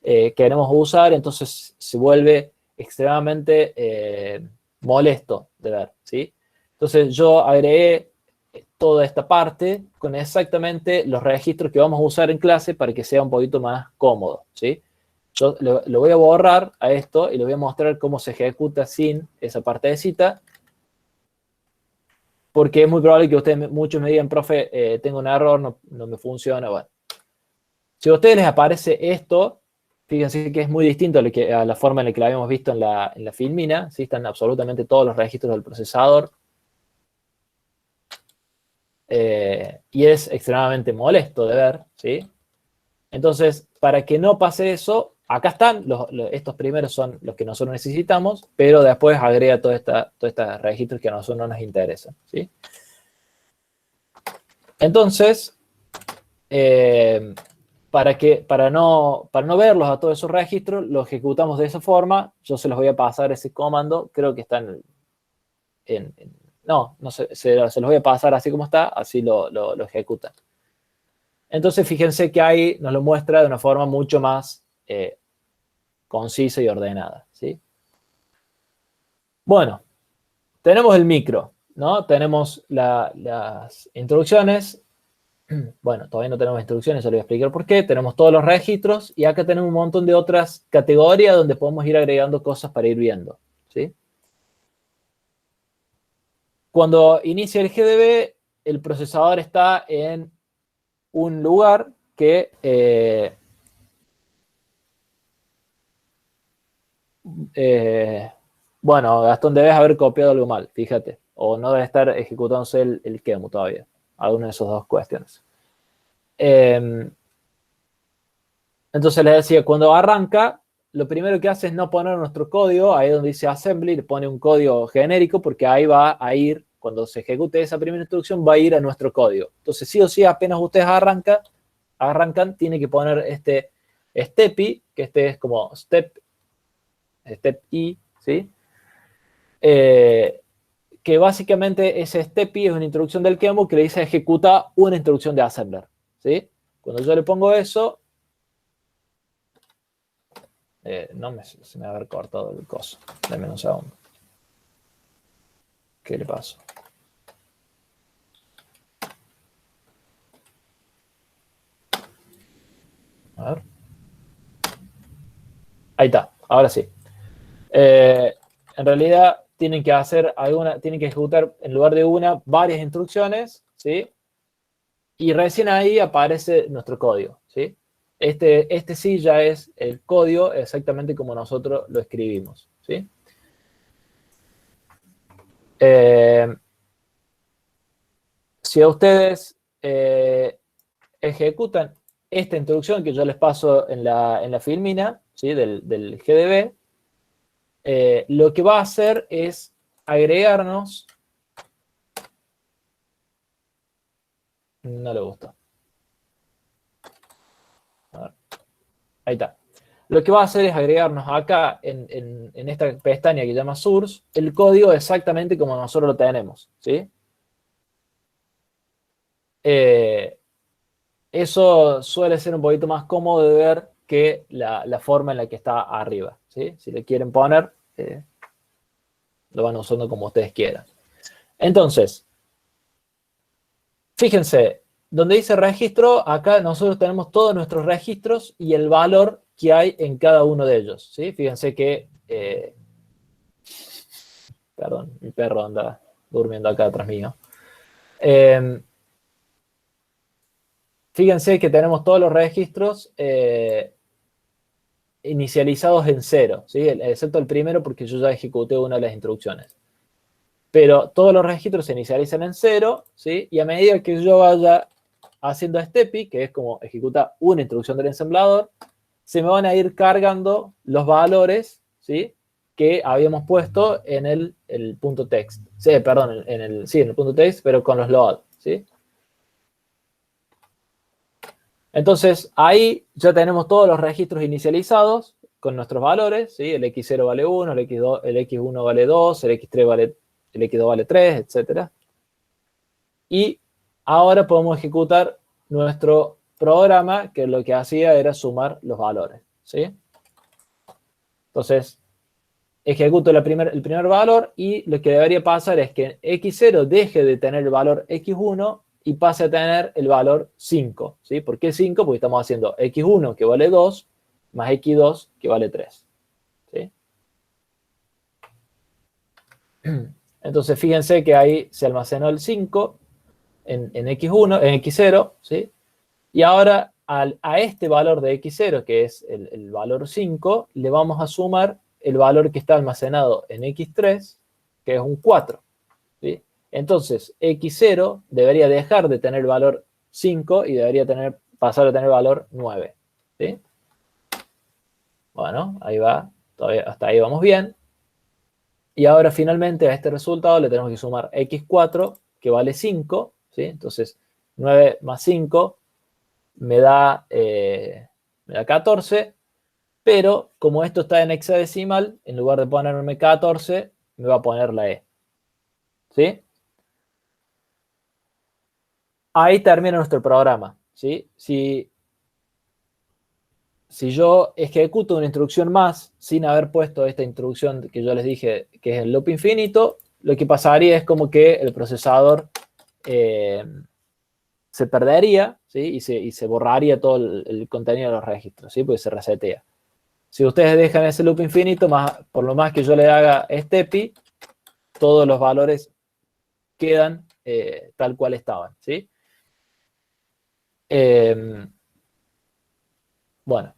queremos usar, entonces se vuelve extremadamente molesto de ver, ¿sí? Entonces yo agregué toda esta parte con exactamente los registros que vamos a usar en clase para que sea un poquito más cómodo, ¿sí? Yo lo voy a borrar a esto y les voy a mostrar cómo se ejecuta sin esa partecita, porque es muy probable que ustedes, muchos me digan, profe, tengo un error, no me funciona, bueno. Si a ustedes les aparece esto, fíjense que es muy distinto a la forma en la que la habíamos visto en la filmina, ¿sí? Están absolutamente todos los registros del procesador. Y es extremadamente molesto de ver, ¿sí? Entonces, para que no pase eso, acá están, estos primeros son los que nosotros necesitamos, pero después agrega todos estos registros que a nosotros no nos interesan, ¿sí? Entonces, para no verlos a todos esos registros, los ejecutamos de esa forma. Yo se los voy a pasar ese comando, creo que está no sé, se los voy a pasar así como está, así lo ejecutan. Entonces, fíjense que ahí nos lo muestra de una forma mucho más concisa y ordenada, ¿sí? Bueno, tenemos el micro, ¿no? Tenemos las instrucciones. Bueno, todavía no tenemos instrucciones, ya les voy a explicar por qué. Tenemos todos los registros y acá tenemos un montón de otras categorías donde podemos ir agregando cosas para ir viendo, ¿sí? Cuando inicia el GDB, el procesador está en un lugar que bueno, Gastón, debes haber copiado algo mal, fíjate. O no debe estar ejecutándose el QEMU todavía. Alguna de esas dos cuestiones. Entonces les decía, cuando arranca, lo primero que hace es no poner nuestro código, ahí donde dice assembly, le pone un código genérico, porque ahí va a ir, cuando se ejecute esa primera instrucción, va a ir a nuestro código. Entonces, sí o sí, apenas ustedes arrancan, tiene que poner este STEPI, que este es como step I, ¿sí? Que básicamente ese STEPI es una instrucción del QEMU que le dice ejecuta una instrucción de assembler, ¿sí? Cuando yo le pongo eso, se me va a haber cortado el coso. Dame un segundo. ¿Qué le pasó? A ver. Ahí está, ahora sí. En realidad tienen que ejecutar en lugar de varias instrucciones, ¿sí? Y recién ahí aparece nuestro código, ¿sí? Este sí ya es el código exactamente como nosotros lo escribimos, ¿sí? Si a ustedes ejecutan esta instrucción que yo les paso en la filmina, ¿sí? del GDB, lo que va a hacer es agregarnos. No le gustó. A ver. Ahí está. Lo que va a hacer es agregarnos acá en esta pestaña que se llama source el código exactamente como nosotros lo tenemos, ¿sí? Eso suele ser un poquito más cómodo de ver que la forma en la que está arriba, ¿sí? Si le quieren poner, lo van usando como ustedes quieran. Entonces, fíjense, donde dice registro, acá nosotros tenemos todos nuestros registros y el valor que hay en cada uno de ellos, ¿sí? Fíjense que... perdón, mi perro anda durmiendo acá atrás mío. Fíjense que tenemos todos los registros inicializados en 0, ¿sí? Excepto el primero porque yo ya ejecuté una de las instrucciones. Pero todos los registros se inicializan en 0, ¿sí? Y a medida que yo vaya haciendo STEPI, que es como ejecutar una instrucción del ensamblador, se me van a ir cargando los valores, ¿sí? Que habíamos puesto en el punto text. Sí, perdón, en el punto text, pero con los load, ¿sí? Entonces, ahí ya tenemos todos los registros inicializados con nuestros valores, ¿sí? El X0 vale 1, el X1 vale 2, el X2 vale 3, etc. Y ahora podemos ejecutar nuestro programa, que lo que hacía era sumar los valores, ¿sí? Entonces, ejecuto el primer valor y lo que debería pasar es que X0 deje de tener el valor X1 y pase a tener el valor 5, ¿sí? ¿Por qué 5? Porque estamos haciendo X1 que vale 2 más X2 que vale 3, ¿sí? Entonces, fíjense que ahí se almacenó el 5 en X0, ¿sí? Y ahora a este valor de X0, que es el valor 5, le vamos a sumar el valor que está almacenado en X3, que es un 4, ¿sí? Entonces, X0 debería dejar de tener el valor 5 y debería pasar a tener el valor 9, ¿sí? Bueno, ahí va, todavía hasta ahí vamos bien. Y ahora finalmente a este resultado le tenemos que sumar X4, que vale 5, ¿sí? Entonces, 9 más 5 me da 14, pero como esto está en hexadecimal, en lugar de ponerme 14, me va a poner la E. ¿Sí? Ahí termina nuestro programa. ¿Sí? Si yo ejecuto una instrucción más sin haber puesto esta instrucción que yo les dije que es el loop infinito, lo que pasaría es como que el procesador se perdería, ¿sí? y se borraría todo el contenido de los registros, ¿sí? Porque se resetea. Si ustedes dejan ese loop infinito, por lo más que yo le haga STEPI, todos los valores quedan tal cual estaban, ¿sí? Bueno,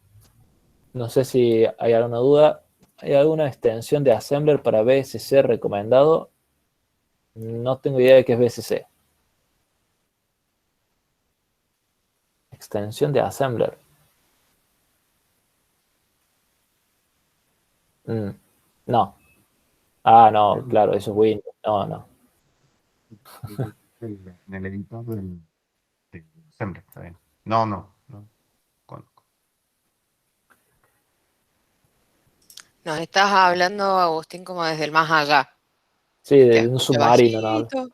no sé si hay alguna duda. ¿Hay alguna extensión de Assembler para BSC recomendado? No tengo idea de qué es BSC. Extensión de Assembler. No. Ah, no, claro, eso es Windows. No, no. En el editor del Assembler, está bien. No, no, no. Nos estás hablando, Agustín, como desde el más allá. Sí, Te de un escucho submarino, ¿no? bajito.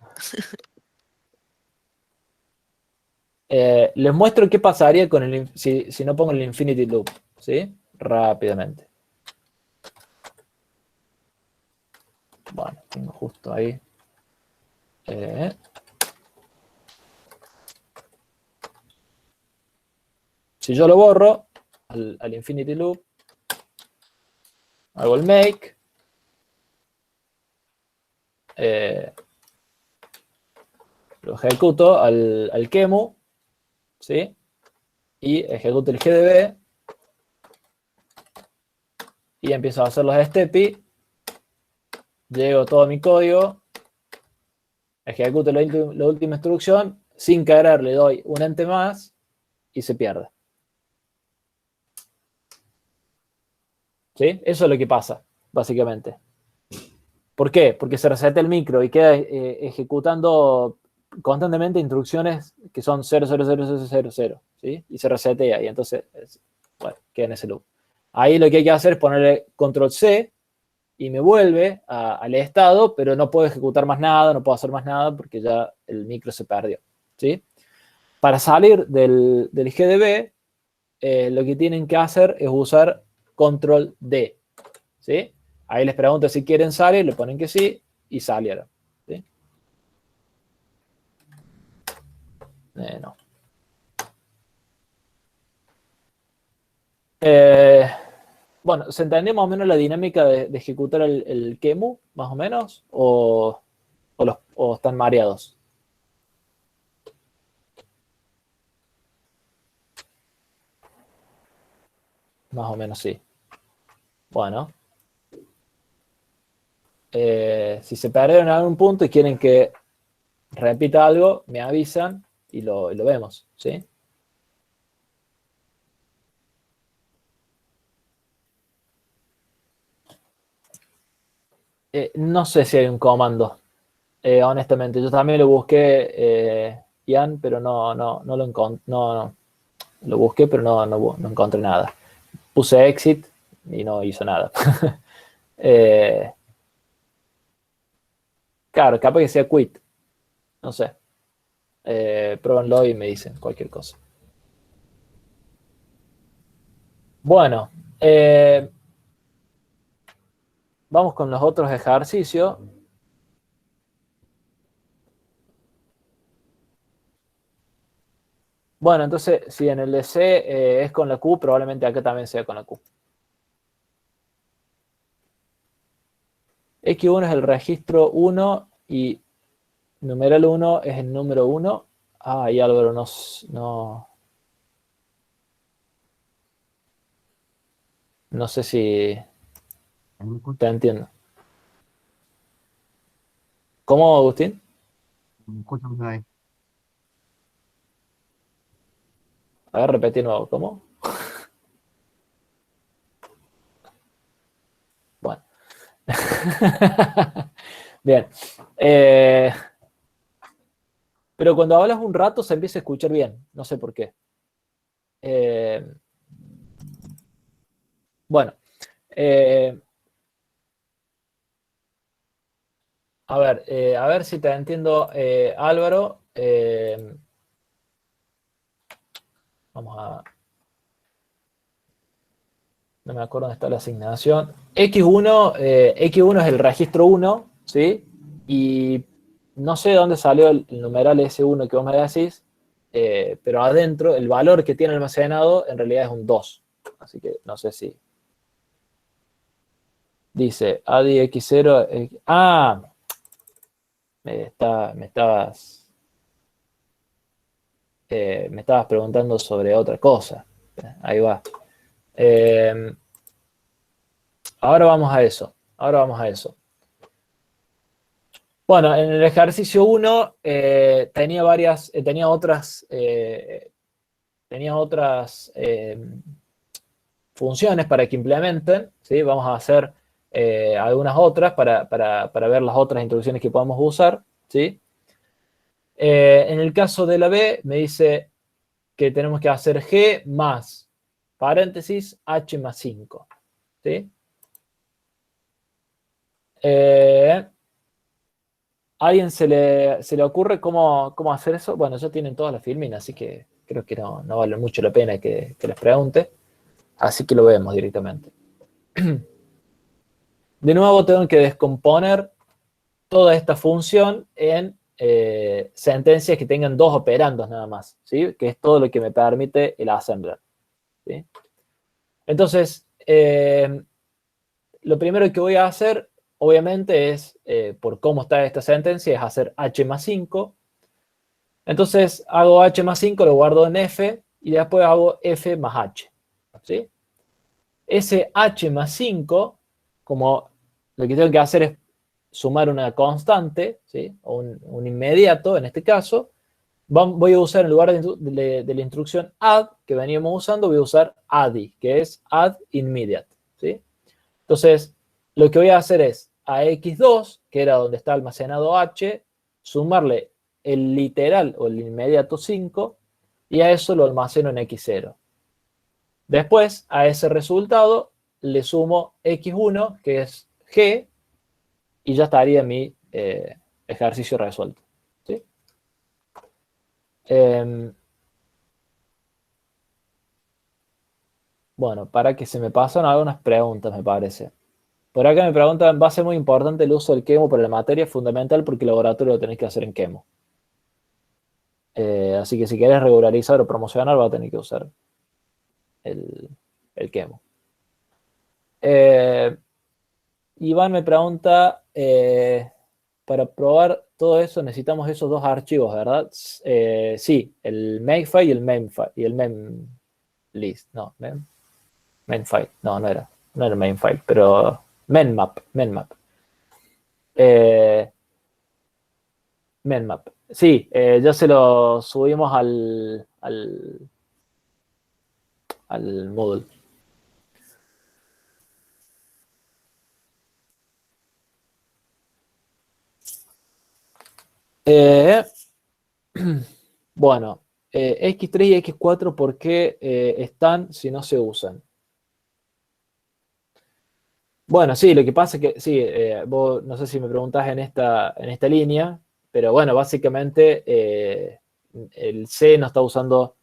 Les muestro qué pasaría con si no pongo el Infinity Loop, ¿sí? Rápidamente. Bueno, tengo justo ahí. Si yo lo borro al Infinity Loop, hago el make, lo ejecuto al Kemu, ¿sí? Y ejecuto el GDB y empiezo a hacer los STEPI, llego todo mi código, ejecuto la última instrucción, sin querer le doy un ente más y se pierde. ¿Sí? Eso es lo que pasa, básicamente. ¿Por qué? Porque se reseta el micro y queda ejecutando constantemente instrucciones que son 00000, ¿sí? Y se resetea y entonces, bueno, queda en ese loop. Ahí lo que hay que hacer es ponerle control C y me vuelve al estado, pero no puedo ejecutar más nada, no puedo hacer más nada porque ya el micro se perdió, ¿sí? Para salir del GDB, lo que tienen que hacer es usar control D, ¿sí? Ahí les pregunto si quieren salir, le ponen que sí y salieron, ¿sí? No. Bueno, ¿se entendió más o menos la dinámica de ejecutar el Kemu, más o menos? ¿O están mareados? Más o menos sí. Bueno. Si se perdieron en algún punto y quieren que repita algo, me avisan y lo vemos, ¿sí? No sé si hay un comando, honestamente. Yo también lo busqué, Ian, pero no lo encontré. No, lo busqué, pero no encontré nada. Puse exit y no hizo nada. Claro, capaz que sea quit. No sé. Pruébenlo y me dicen cualquier cosa. Bueno, vamos con los otros ejercicios. Bueno, entonces, si en el de C es con la Q, probablemente acá también sea con la Q. X1 es el registro 1 y numeral 1 es el número 1. Ah, y Álvaro no sé si te entiendo. ¿Cómo, Agustín? Escúchame ahí. A ver, repetí de nuevo. ¿Cómo? Bueno. Bien. Pero cuando hablas un rato se empieza a escuchar bien. No sé por qué. Bueno, a ver si te entiendo, Álvaro. Vamos a... No me acuerdo dónde está la asignación. X1 es el registro 1, ¿sí? Y no sé de dónde salió el numeral S1 que vos me decís, pero adentro el valor que tiene almacenado en realidad es un 2. Así que no sé si... Dice ADI X0... me estabas preguntando sobre otra cosa. Ahí va. Ahora vamos a eso. Bueno, en el ejercicio 1 tenía otras funciones para que implementen, ¿sí? Vamos a hacer algunas otras para ver las otras instrucciones que podemos usar, ¿sí? En el caso de la B me dice que tenemos que hacer G más, paréntesis, H más 5, ¿sí? ¿A alguien se le ocurre cómo hacer eso? Bueno, ya tienen todas las filminas, así que creo que no vale mucho la pena que les pregunte. Así que lo vemos directamente. De nuevo tengo que descomponer toda esta función en sentencias que tengan 2 operandos nada más, ¿sí? Que es todo lo que me permite el assembler, ¿sí? Entonces, lo primero que voy a hacer, obviamente, es, por cómo está esta sentencia, es hacer h más 5. Entonces, hago h más 5, lo guardo en f, y después hago f más h, ¿sí? Ese h más 5, como lo que tengo que hacer es sumar una constante, ¿sí? O un inmediato, en este caso, voy a usar en lugar de la instrucción add, que veníamos usando, voy a usar addi, que es add immediate, ¿sí? Entonces, lo que voy a hacer es a x2, que era donde está almacenado h, sumarle el literal o el inmediato 5, y a eso lo almaceno en x0. Después, a ese resultado, le sumo x1, que es g, y ya estaría mi ejercicio resuelto, ¿sí? Bueno, para que se me pasen algunas preguntas, me parece. Por acá me preguntan, va a ser muy importante el uso del Qemu para la materia, fundamental porque el laboratorio lo tenéis que hacer en Qemu. Así que si querés regularizar o promocionar, va a tener que usar el Qemu. Iván me pregunta, para probar todo eso necesitamos esos 2 archivos, ¿verdad? Sí, el makefile y el memfile, y el memlist, no, memfile, no era memfile, pero menmap. Menmap. Sí, ya se lo subimos al Moodle. Bueno, X3 y X4, ¿por qué están si no se usan? Bueno, sí, lo que pasa es que, sí, vos no sé si me preguntás en esta línea, pero bueno, básicamente el C no está usando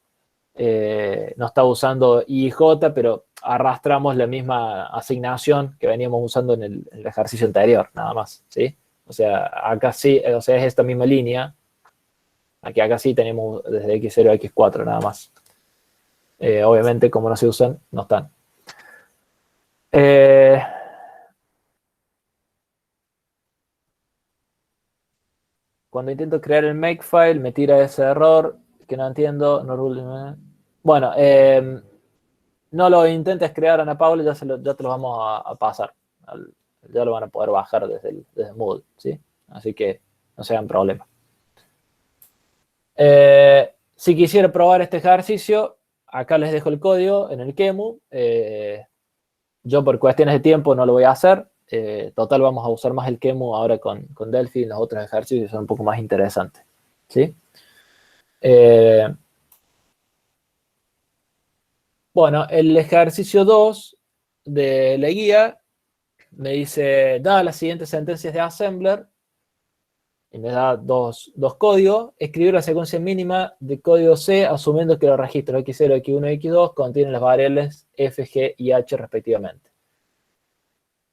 IJ, pero arrastramos la misma asignación que veníamos usando en el ejercicio anterior, nada más, ¿sí? O sea, acá sí, o sea, es esta misma línea. Acá sí tenemos desde X0 a X4 nada más. Obviamente, como no se usan, no están. Cuando intento crear el makefile, me tira ese error que no entiendo. Bueno, no lo intentes crear, Ana Paula, ya te lo vamos a pasar. Ya lo van a poder bajar desde Moodle, ¿sí? Así que no se hagan problema. Si quisiera probar este ejercicio, acá les dejo el código en el Qemu. Yo por cuestiones de tiempo no lo voy a hacer. Total, vamos a usar más el Qemu ahora con Delphi, y los otros ejercicios son un poco más interesantes, ¿sí? Bueno, el ejercicio 2 de la guía me dice, dadas las siguientes sentencias de assembler, y me da dos códigos, escribir la secuencia mínima de código C asumiendo que los registros X0, X1 y X2 contienen las variables F, G y H respectivamente.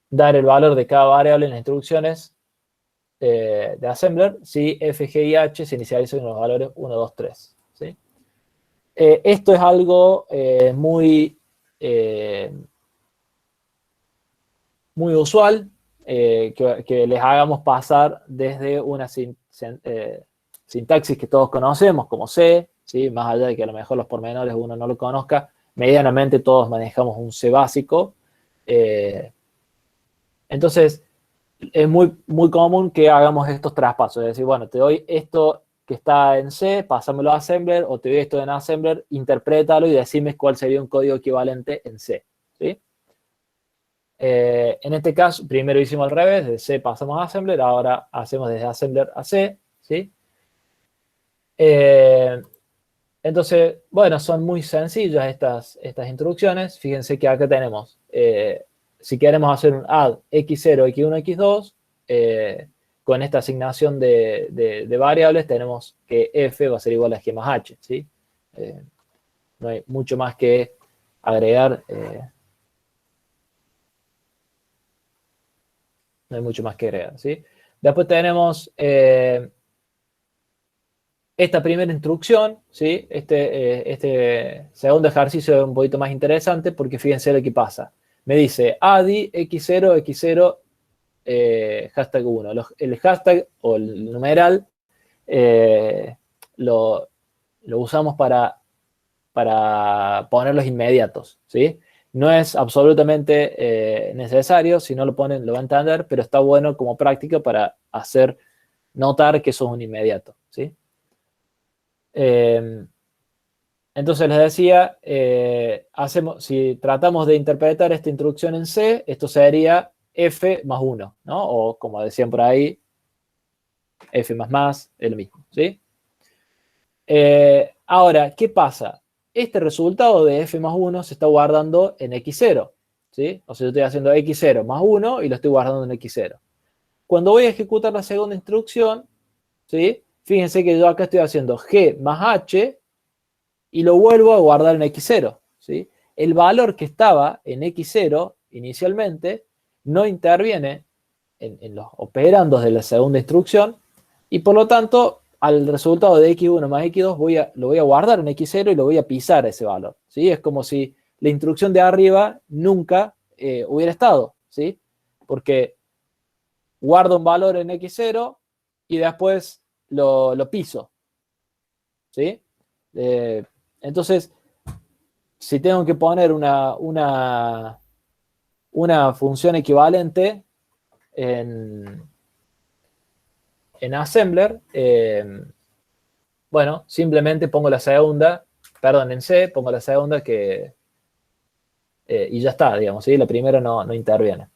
Dar el valor de cada variable en las instrucciones de assembler si F, G y H se inicializan con los valores 1, 2, 3. ¿Sí? Esto es algo muy usual, que les hagamos pasar desde una sintaxis que todos conocemos, como C, ¿sí? Más allá de que a lo mejor los pormenores uno no lo conozca, medianamente todos manejamos un C básico. Entonces, es muy común que hagamos estos traspasos, es decir, bueno, te doy esto que está en C, pásamelo a assembler, o te doy esto en assembler, interprétalo y decime cuál sería un código equivalente en C, ¿sí? En este caso, primero hicimos al revés, de C pasamos a assembler, ahora hacemos desde assembler a C, ¿sí? Entonces, bueno, son muy sencillas estas instrucciones. Fíjense que acá tenemos, si queremos hacer un add x0, x1, x2, con esta asignación de variables tenemos que f va a ser igual a g más h, ¿sí? No hay mucho más que agregar. No hay mucho más que agregar, ¿sí? Después tenemos esta primera instrucción, ¿sí? Este segundo ejercicio es un poquito más interesante porque fíjense lo que pasa. Me dice adi x0, x0, hashtag 1. El hashtag o el numeral lo usamos para poner los inmediatos, ¿sí? No es absolutamente necesario, si no lo ponen lo van a entender, pero está bueno como práctica para hacer notar que eso es un inmediato, ¿sí? Entonces les decía, si tratamos de interpretar esta instrucción en C, esto sería f más 1, ¿no? O como decían por ahí, f más es lo mismo, ¿sí? Ahora, ¿qué pasa? Este resultado de f más 1 se está guardando en x0, ¿sí? O sea, yo estoy haciendo x0 más 1 y lo estoy guardando en x0. Cuando voy a ejecutar la segunda instrucción, ¿sí? Fíjense que yo acá estoy haciendo g más h y lo vuelvo a guardar en x0, ¿sí? El valor que estaba en x0 inicialmente no interviene en los operandos de la segunda instrucción y por lo tanto al resultado de x1 más x2 lo voy a guardar en x0 y lo voy a pisar ese valor, ¿sí? Es como si la instrucción de arriba nunca hubiera estado, ¿sí? Porque guardo un valor en x0 y después lo piso, ¿sí? Entonces, si tengo que poner una función equivalente en assembler, bueno, simplemente pongo la segunda, perdón, en C, pongo la segunda y ya está, digamos, ¿sí? La primera no interviene.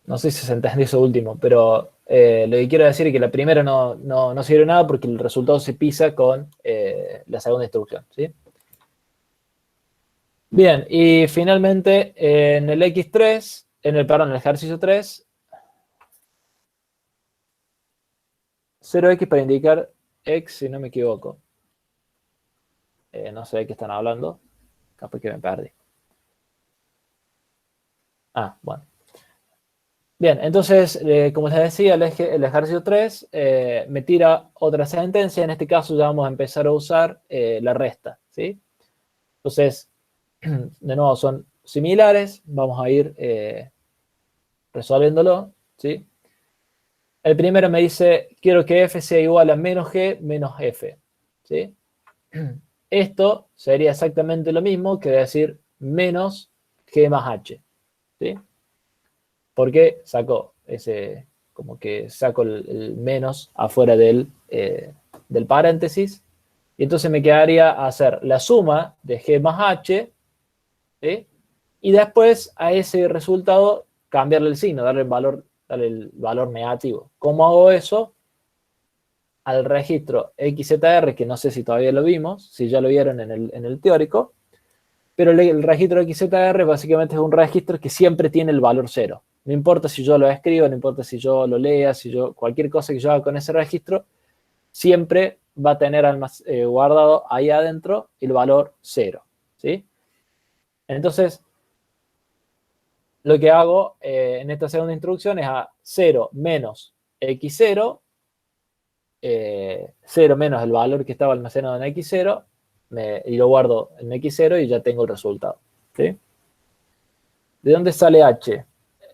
No sé si se entendió eso último, pero lo que quiero decir es que la primera no sirve nada porque el resultado se pisa con la segunda instrucción, ¿sí? Bien, y finalmente en el X3, en el ejercicio 3, 0x para indicar x, si no me equivoco. No sé de qué están hablando. Capaz que me perdí. Ah, bueno. Bien, entonces, como les decía, el ejercicio 3 me tira otra sentencia. En este caso ya vamos a empezar a usar la resta, ¿sí? Entonces, de nuevo, son similares. Vamos a ir resolviéndolo, ¿sí? El primero me dice, quiero que f sea igual a menos g menos f, ¿sí? Esto sería exactamente lo mismo que decir menos g más h, ¿sí? Porque saco como que saco el menos afuera del paréntesis, y entonces me quedaría hacer la suma de g más h, ¿sí? Y después a ese resultado cambiarle el signo, darle el valor negativo. ¿Cómo hago eso? al registro XZR, que no sé si todavía lo vimos, si ya lo vieron en el teórico, pero el registro XZR básicamente es un registro que siempre tiene el valor 0. No importa si yo lo escribo, no importa si yo lo lea, cualquier cosa que yo haga con ese registro, siempre va a tener guardado ahí adentro el valor 0, ¿sí? Entonces, lo que hago en esta segunda instrucción es a 0 menos x0, 0 menos el valor que estaba almacenado en x0, y lo guardo en x0 y ya tengo el resultado, ¿sí? ¿De dónde sale h?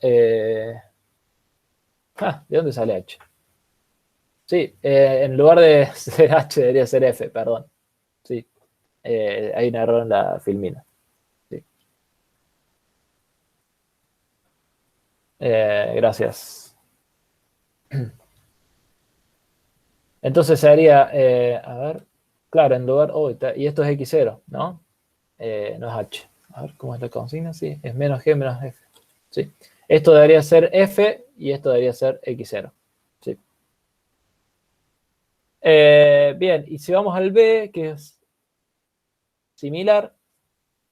¿De dónde sale h? Sí, en lugar de ser h debería ser f, perdón. Sí, hay un error en la filmina. Sí. Gracias. Entonces sería, a ver, claro, en lugar, y esto es x0, ¿no? No es h. A ver, ¿cómo es la consigna? Sí, es menos g menos f. Sí. Esto debería ser f y esto debería ser x0. Sí. Bien, y si vamos al b, que es similar,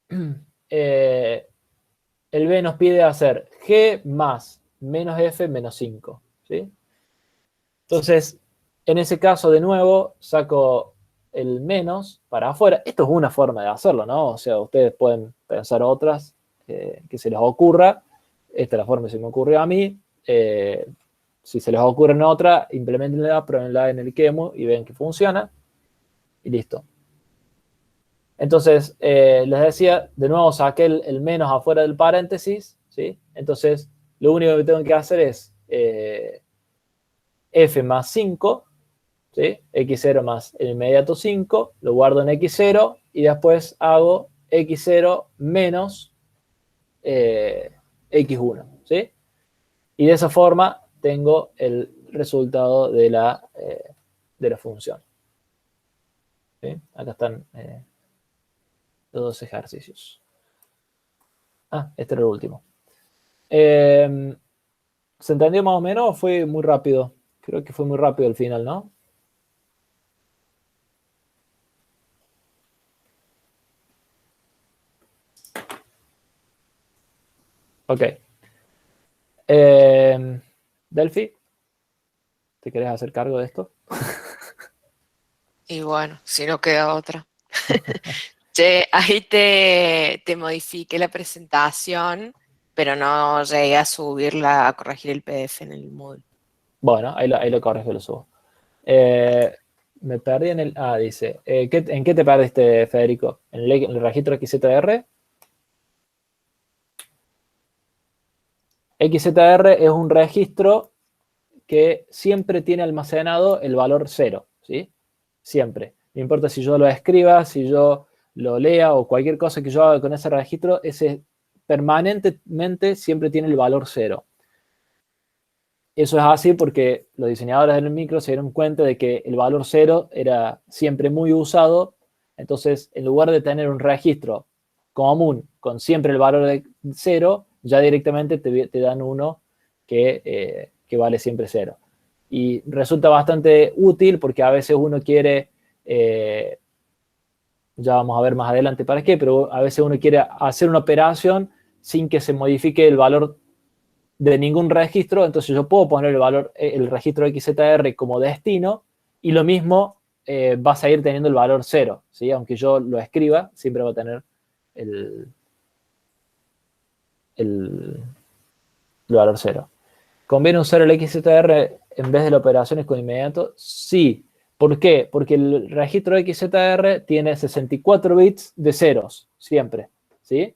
el b nos pide hacer g más menos f menos 5, ¿sí? Entonces, en ese caso, de nuevo, saco el menos para afuera. Esto es una forma de hacerlo, ¿no? O sea, ustedes pueden pensar otras que se les ocurra. Esta es la forma que se me ocurrió a mí. Si se les ocurre en otra, implementenla, pruébenla en el QEMU y ven que funciona. Y listo. Entonces, les decía, de nuevo saqué el menos afuera del paréntesis, ¿sí? Entonces, lo único que tengo que hacer es f más 5, ¿sí? X0 más el inmediato 5, lo guardo en X0 y después hago X0 menos X1, ¿sí? Y de esa forma tengo el resultado de la función. ¿Sí? Acá están los dos ejercicios. Este era el último. ¿Se entendió más o menos o fue muy rápido? Creo que fue muy rápido al final, ¿no? Ok. Delphi, ¿te querés hacer cargo de esto? Y bueno, si no queda otra. Che, ahí te modifiqué la presentación, pero no llegué a subirla, a corregir el PDF en el Moodle. Bueno, ahí lo corrijo y lo subo. Me perdí en el... dice, ¿en qué te perdiste, Federico? ¿En el registro XZR? XZR es un registro que siempre tiene almacenado el valor 0, ¿sí? Siempre. No importa si yo lo escriba, si yo lo lea o cualquier cosa que yo haga con ese registro, ese permanentemente siempre tiene el valor 0. Eso es así porque los diseñadores del micro se dieron cuenta de que el valor 0 era siempre muy usado. Entonces, en lugar de tener un registro común con siempre el valor de 0, ya directamente te dan uno que vale siempre 0. Y resulta bastante útil porque a veces uno quiere, ya vamos a ver más adelante para qué, pero a veces uno quiere hacer una operación sin que se modifique el valor de ningún registro. Entonces yo puedo poner el registro XZR como destino y lo mismo va a seguir teniendo el valor 0, ¿sí? Aunque yo lo escriba, siempre va a tener el valor 0. ¿Conviene usar el XZR en vez de las operaciones con inmediato? Sí. ¿Por qué? Porque el registro XZR tiene 64 bits de ceros, siempre, ¿sí?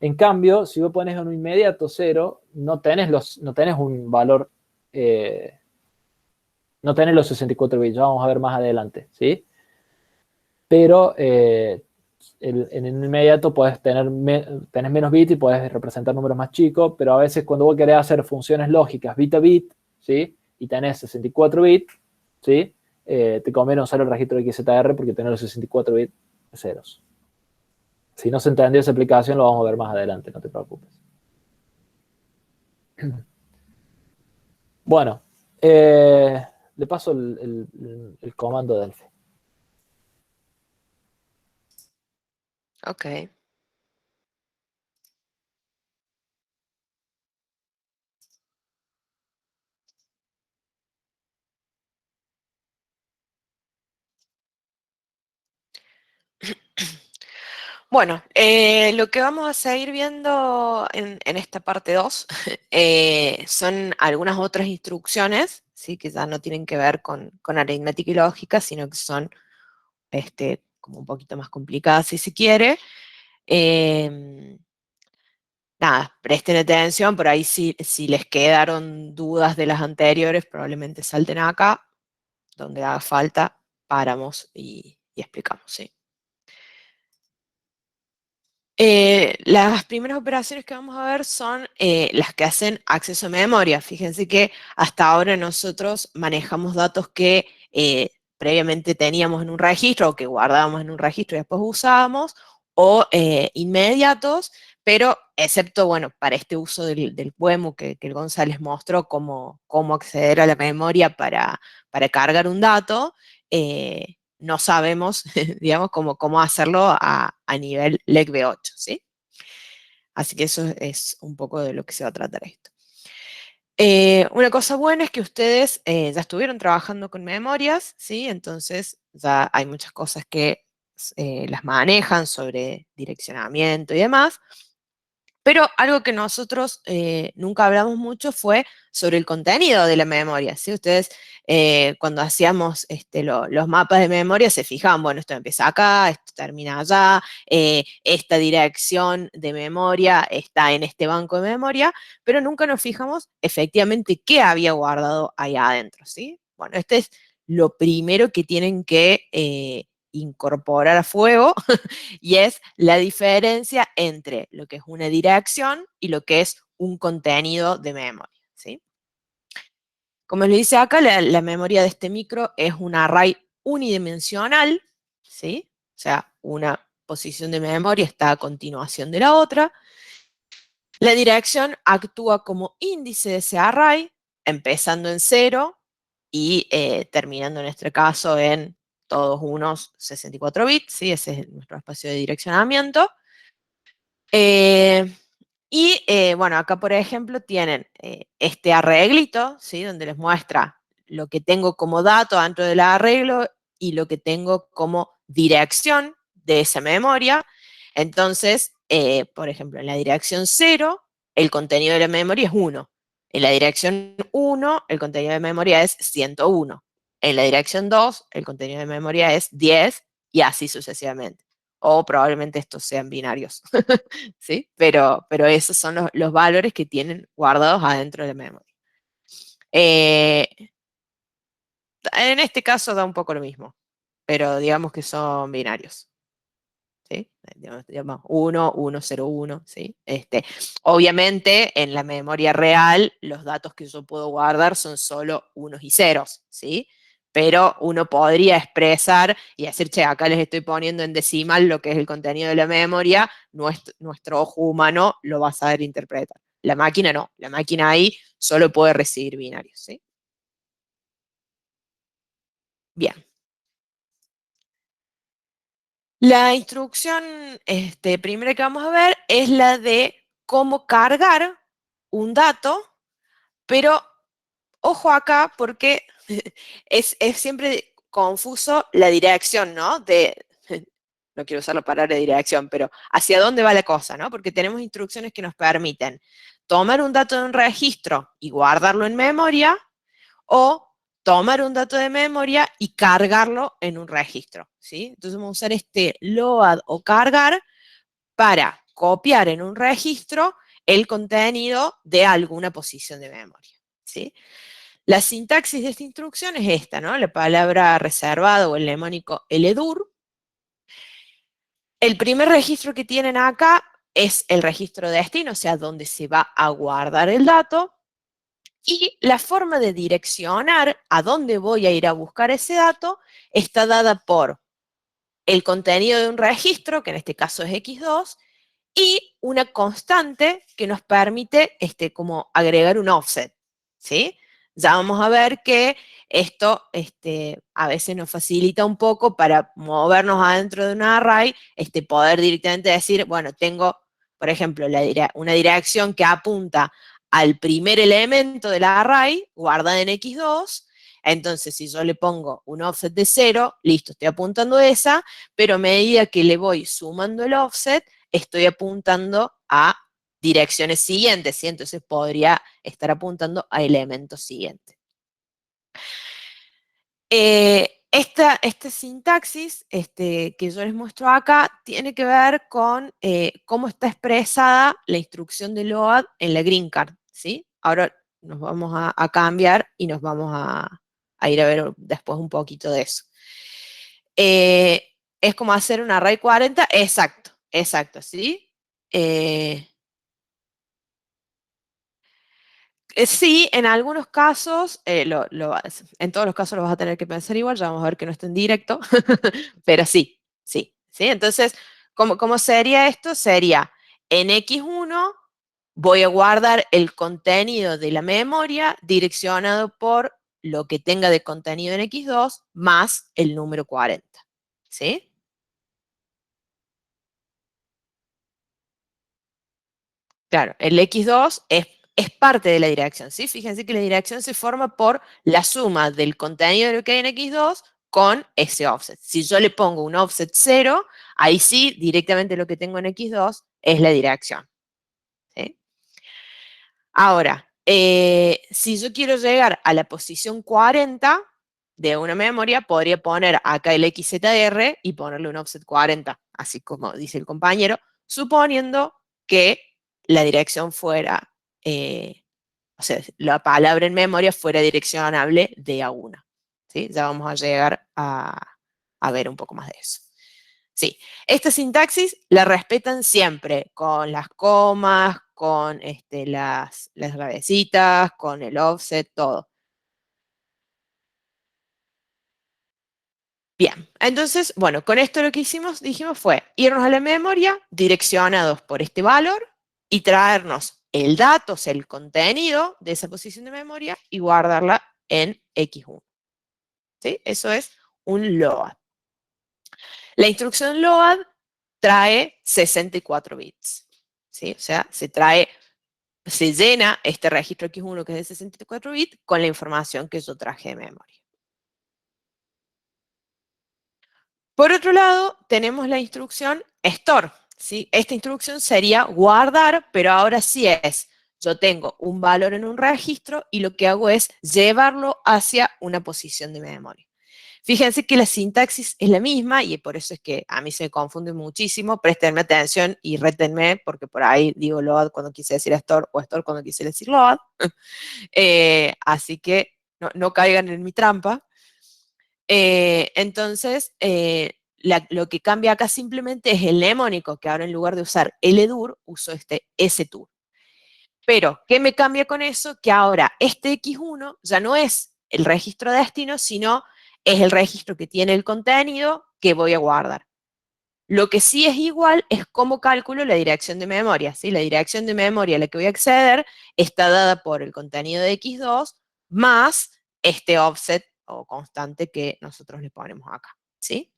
En cambio, si vos pones un inmediato 0, no tenés un valor, no tenés los 64 bits, ya vamos a ver más adelante, ¿sí? Pero en el inmediato tenés menos bits y podés representar números más chicos, pero a veces cuando vos querés hacer funciones lógicas bit a bit, ¿sí? Y tenés 64 bits, ¿sí? Te conviene usar el registro XZR porque tenés los 64 bits de ceros. Si no se entendió esa aplicación, lo vamos a ver más adelante, no te preocupes. Bueno, les le paso el comando de Delphi. Ok. Bueno, lo que vamos a seguir viendo en esta parte 2 son algunas otras instrucciones, ¿sí? Que ya no tienen que ver con aritmética y lógica, sino que son como un poquito más complicadas si se quiere. Nada, presten atención, por ahí si les quedaron dudas de las anteriores, probablemente salten acá, donde haga falta, paramos y explicamos, ¿sí? Las primeras operaciones que vamos a ver son las que hacen acceso a memoria. Fíjense que hasta ahora nosotros manejamos datos que previamente teníamos en un registro o que guardábamos en un registro y después usábamos, o inmediatos, pero excepto, bueno, para este uso del WEMU que el González mostró, cómo acceder a la memoria para cargar un dato, no sabemos, digamos, cómo hacerlo a nivel LECV8, ¿sí? Así que eso es un poco de lo que se va a tratar esto. Una cosa buena es que ustedes ya estuvieron trabajando con memorias, ¿sí? Entonces ya hay muchas cosas que las manejan sobre direccionamiento y demás. Pero algo que nosotros nunca hablamos mucho fue sobre el contenido de la memoria, ¿sí? Ustedes cuando hacíamos los mapas de memoria se fijaban, bueno, esto empieza acá, esto termina allá, esta dirección de memoria está en este banco de memoria, pero nunca nos fijamos efectivamente qué había guardado ahí adentro, ¿sí? Bueno, este es lo primero que tienen que incorporar a fuego y es la diferencia entre lo que es una dirección y lo que es un contenido de memoria, ¿sí? Como les dice acá, la memoria de este micro es un array unidimensional, ¿sí? O sea, una posición de memoria está a continuación de la otra. La dirección actúa como índice de ese array, empezando en 0 y terminando en este caso en todos unos 64 bits, ¿sí? Ese es nuestro espacio de direccionamiento. Bueno, acá por ejemplo tienen este arreglito, ¿sí? Donde les muestra lo que tengo como dato dentro del arreglo y lo que tengo como dirección de esa memoria. Entonces, por ejemplo, en la dirección 0, el contenido de la memoria es 1. En la dirección 1, el contenido de memoria es 101. En la dirección 2, el contenido de memoria es 10 y así sucesivamente. O probablemente estos sean binarios, ¿sí? Pero esos son los valores que tienen guardados adentro de la memoria. En este caso da un poco lo mismo, pero digamos que son binarios. ¿Sí? Digamos 1, 1, 0, 1, ¿sí? Obviamente, en la memoria real, los datos que yo puedo guardar son solo unos y ceros, ¿sí? Pero uno podría expresar y decir, che, acá les estoy poniendo en decimal lo que es el contenido de la memoria, nuestro ojo humano lo va a saber interpretar. La máquina no, la máquina ahí solo puede recibir binarios, ¿sí? Bien. La instrucción primera que vamos a ver es la de cómo cargar un dato, pero ojo acá porque es siempre confuso la dirección, ¿no? No quiero usar la palabra dirección, pero hacia dónde va la cosa, ¿no? Porque tenemos instrucciones que nos permiten tomar un dato de un registro y guardarlo en memoria, o tomar un dato de memoria y cargarlo en un registro, ¿sí? Entonces vamos a usar este load o cargar para copiar en un registro el contenido de alguna posición de memoria, ¿sí? La sintaxis de esta instrucción es esta, ¿no? La palabra reservado o el mnemónico LDUR. El primer registro que tienen acá es el registro de destino, o sea, donde se va a guardar el dato. Y la forma de direccionar a dónde voy a ir a buscar ese dato está dada por el contenido de un registro, que en este caso es x2, y una constante que nos permite como agregar un offset, ¿sí? Ya vamos a ver que esto a veces nos facilita un poco para movernos adentro de un array, poder directamente decir, bueno, tengo, por ejemplo, una dirección que apunta al primer elemento del array, guardada en x2, entonces si yo le pongo un offset de 0, listo, estoy apuntando a esa, pero a medida que le voy sumando el offset, estoy apuntando a direcciones siguientes, ¿sí? Entonces podría estar apuntando a elementos siguientes. Esta sintaxis que yo les muestro acá tiene que ver con cómo está expresada la instrucción de load en la green card, ¿sí? Ahora nos vamos a cambiar y nos vamos a ir a ver después un poquito de eso. Es como hacer un array 40, exacto, ¿sí? Sí, en algunos casos, en todos los casos lo vas a tener que pensar igual, ya vamos a ver que no está en directo, pero sí. Entonces, ¿cómo sería esto? Sería, en x1 voy a guardar el contenido de la memoria direccionado por lo que tenga de contenido en x2 más el número 40, ¿sí? Claro, el x2 es parte de la dirección, ¿sí? Fíjense que la dirección se forma por la suma del contenido de lo que hay en x2 con ese offset. Si yo le pongo un offset 0, ahí sí, directamente lo que tengo en x2 es la dirección, ¿sí? Ahora, si yo quiero llegar a la posición 40 de una memoria, podría poner acá el XZR y ponerle un offset 40, así como dice el compañero, suponiendo que la dirección fuera, o sea, la palabra en memoria fuera direccionable de a una, ¿sí? Ya vamos a llegar a ver un poco más de eso. Sí, esta sintaxis la respetan siempre, con las comas, con las gravecitas, con el offset, todo. Bien, entonces, bueno, con esto lo que dijimos fue irnos a la memoria direccionados por este valor y traernos el dato, o sea, el contenido de esa posición de memoria y guardarla en x1. ¿Sí? Eso es un load. La instrucción load trae 64 bits. ¿Sí? O sea, se llena este registro x1 que es de 64 bits con la información que yo traje de memoria. Por otro lado, tenemos la instrucción store, ¿sí? Esta instrucción sería guardar, pero ahora sí yo tengo un valor en un registro y lo que hago es llevarlo hacia una posición de memoria. Fíjense que la sintaxis es la misma y por eso es que a mí se me confunde muchísimo. Préstenme atención y rétenme porque por ahí digo load cuando quise decir store o store cuando quise decir load. Así que no caigan en mi trampa. Entonces, lo que cambia acá simplemente es el mnemónico, que ahora en lugar de usar LDUR, uso este STUR. Pero, ¿qué me cambia con eso? Que ahora este X1 ya no es el registro destino, sino es el registro que tiene el contenido que voy a guardar. Lo que sí es igual es cómo calculo la dirección de memoria, ¿sí? La dirección de memoria a la que voy a acceder está dada por el contenido de X2 más este offset o constante que nosotros le ponemos acá, ¿sí?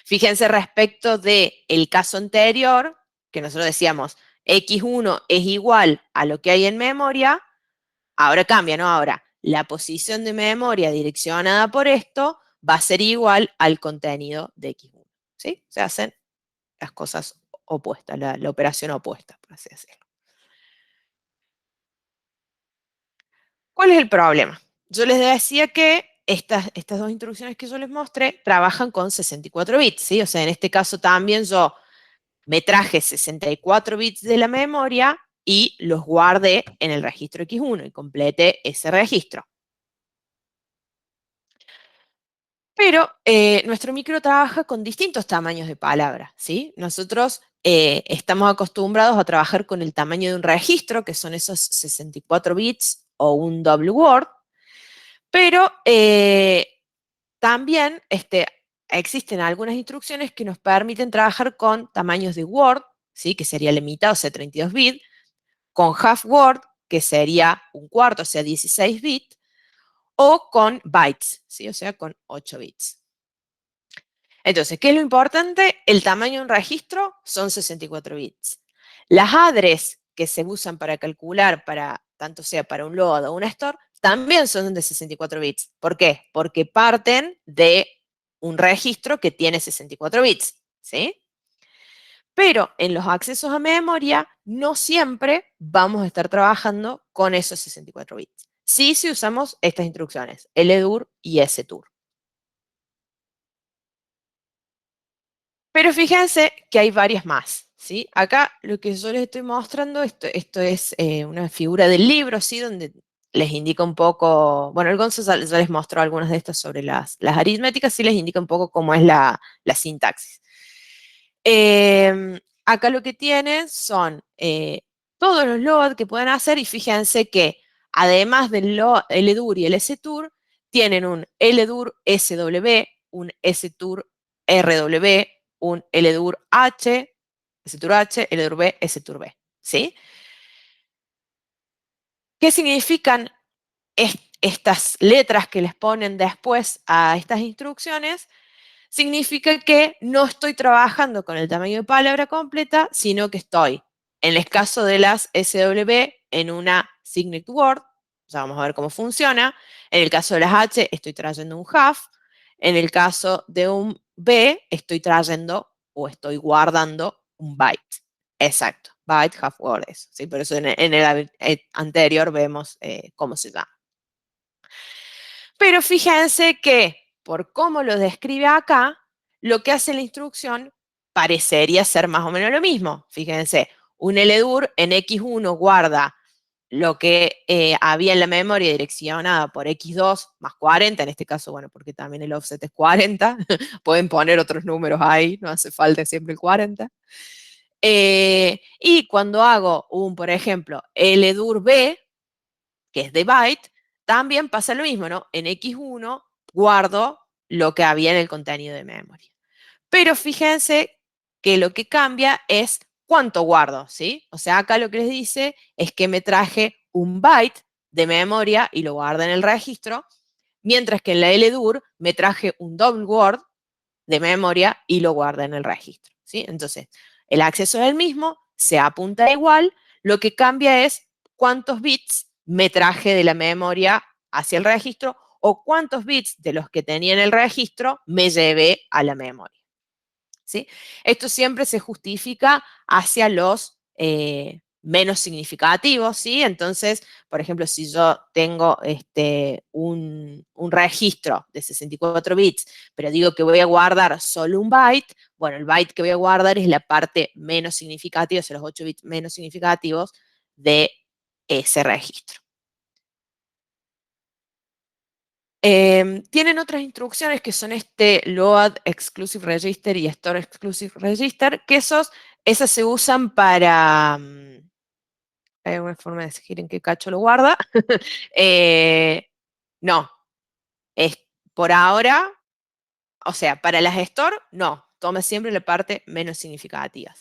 Fíjense respecto del caso anterior, que nosotros decíamos X1 es igual a lo que hay en memoria, ahora cambia, ¿no? Ahora, la posición de memoria direccionada por esto va a ser igual al contenido de X1, ¿sí? Se hacen las cosas opuestas, la operación opuesta, por así decirlo. ¿Cuál es el problema? Yo les decía que estas dos instrucciones que yo les mostré trabajan con 64 bits, ¿sí? O sea, en este caso también yo me traje 64 bits de la memoria y los guardé en el registro X1 y completé ese registro. Pero nuestro micro trabaja con distintos tamaños de palabras, ¿sí? Nosotros estamos acostumbrados a trabajar con el tamaño de un registro, que son esos 64 bits o un double word, pero también existen algunas instrucciones que nos permiten trabajar con tamaños de word, ¿sí? Que sería limitado, o sea, 32 bits, con half word, que sería un cuarto, o sea, 16 bits, o con bytes, ¿sí? O sea, con 8 bits. Entonces, ¿qué es lo importante? El tamaño de un registro son 64 bits. Las address que se usan para calcular, tanto sea para un load o un store, también son de 64 bits. ¿Por qué? Porque parten de un registro que tiene 64 bits, ¿sí? Pero en los accesos a memoria no siempre vamos a estar trabajando con esos 64 bits. Sí, si usamos estas instrucciones, LDUR y STUR. Pero fíjense que hay varias más, ¿sí? Acá lo que yo les estoy mostrando, esto es una figura del libro, ¿sí? Donde les indica un poco, bueno, el Gonzo ya les mostró algunas de estas sobre las aritméticas, sí les indica un poco cómo es la sintaxis. Acá lo que tienen son todos los load que pueden hacer y fíjense que además del LDUR y el STUR, tienen un LDUR SW, un STUR RW, un LDUR H, STUR H, LDUR B, STUR B, ¿sí? ¿Qué significan estas letras que les ponen después a estas instrucciones? Significa que no estoy trabajando con el tamaño de palabra completa, sino que estoy, en el caso de las SW, en una Signet Word, ya vamos a ver cómo funciona. En el caso de las H, estoy trayendo un half. En el caso de un B, estoy trayendo o estoy guardando un byte. Exacto, byte, half word, eso. ¿Sí? Por eso en el anterior vemos cómo se llama. Pero fíjense que, por cómo lo describe acá, lo que hace la instrucción parecería ser más o menos lo mismo. Fíjense, un LDUR en X1 guarda lo que había en la memoria direccionada por X2 más 40, en este caso, bueno, porque también el offset es 40, pueden poner otros números ahí, no hace falta siempre el 40. Y cuando hago por ejemplo, LDUR B, que es de byte, también pasa lo mismo, ¿no? En X1 guardo lo que había en el contenido de memoria. Pero fíjense que lo que cambia es cuánto guardo, ¿sí? O sea, acá lo que les dice es que me traje un byte de memoria y lo guardo en el registro, mientras que en la LDUR me traje un double word de memoria y lo guarda en el registro, ¿sí? Entonces, el acceso es el mismo, se apunta igual, lo que cambia es cuántos bits me traje de la memoria hacia el registro o cuántos bits de los que tenía en el registro me llevé a la memoria, ¿sí? Esto siempre se justifica hacia los menos significativos, ¿sí? Entonces, por ejemplo, si yo tengo un registro de 64 bits, pero digo que voy a guardar solo un byte, bueno, el byte que voy a guardar es la parte menos significativa, o sea, los 8 bits menos significativos de ese registro. Tienen otras instrucciones que son Load Exclusive Register y Store Exclusive Register, que esas se usan para... hay alguna forma de decir en qué cacho lo guarda. No, por ahora, o sea, para las Store, no, toma siempre la parte menos significativa.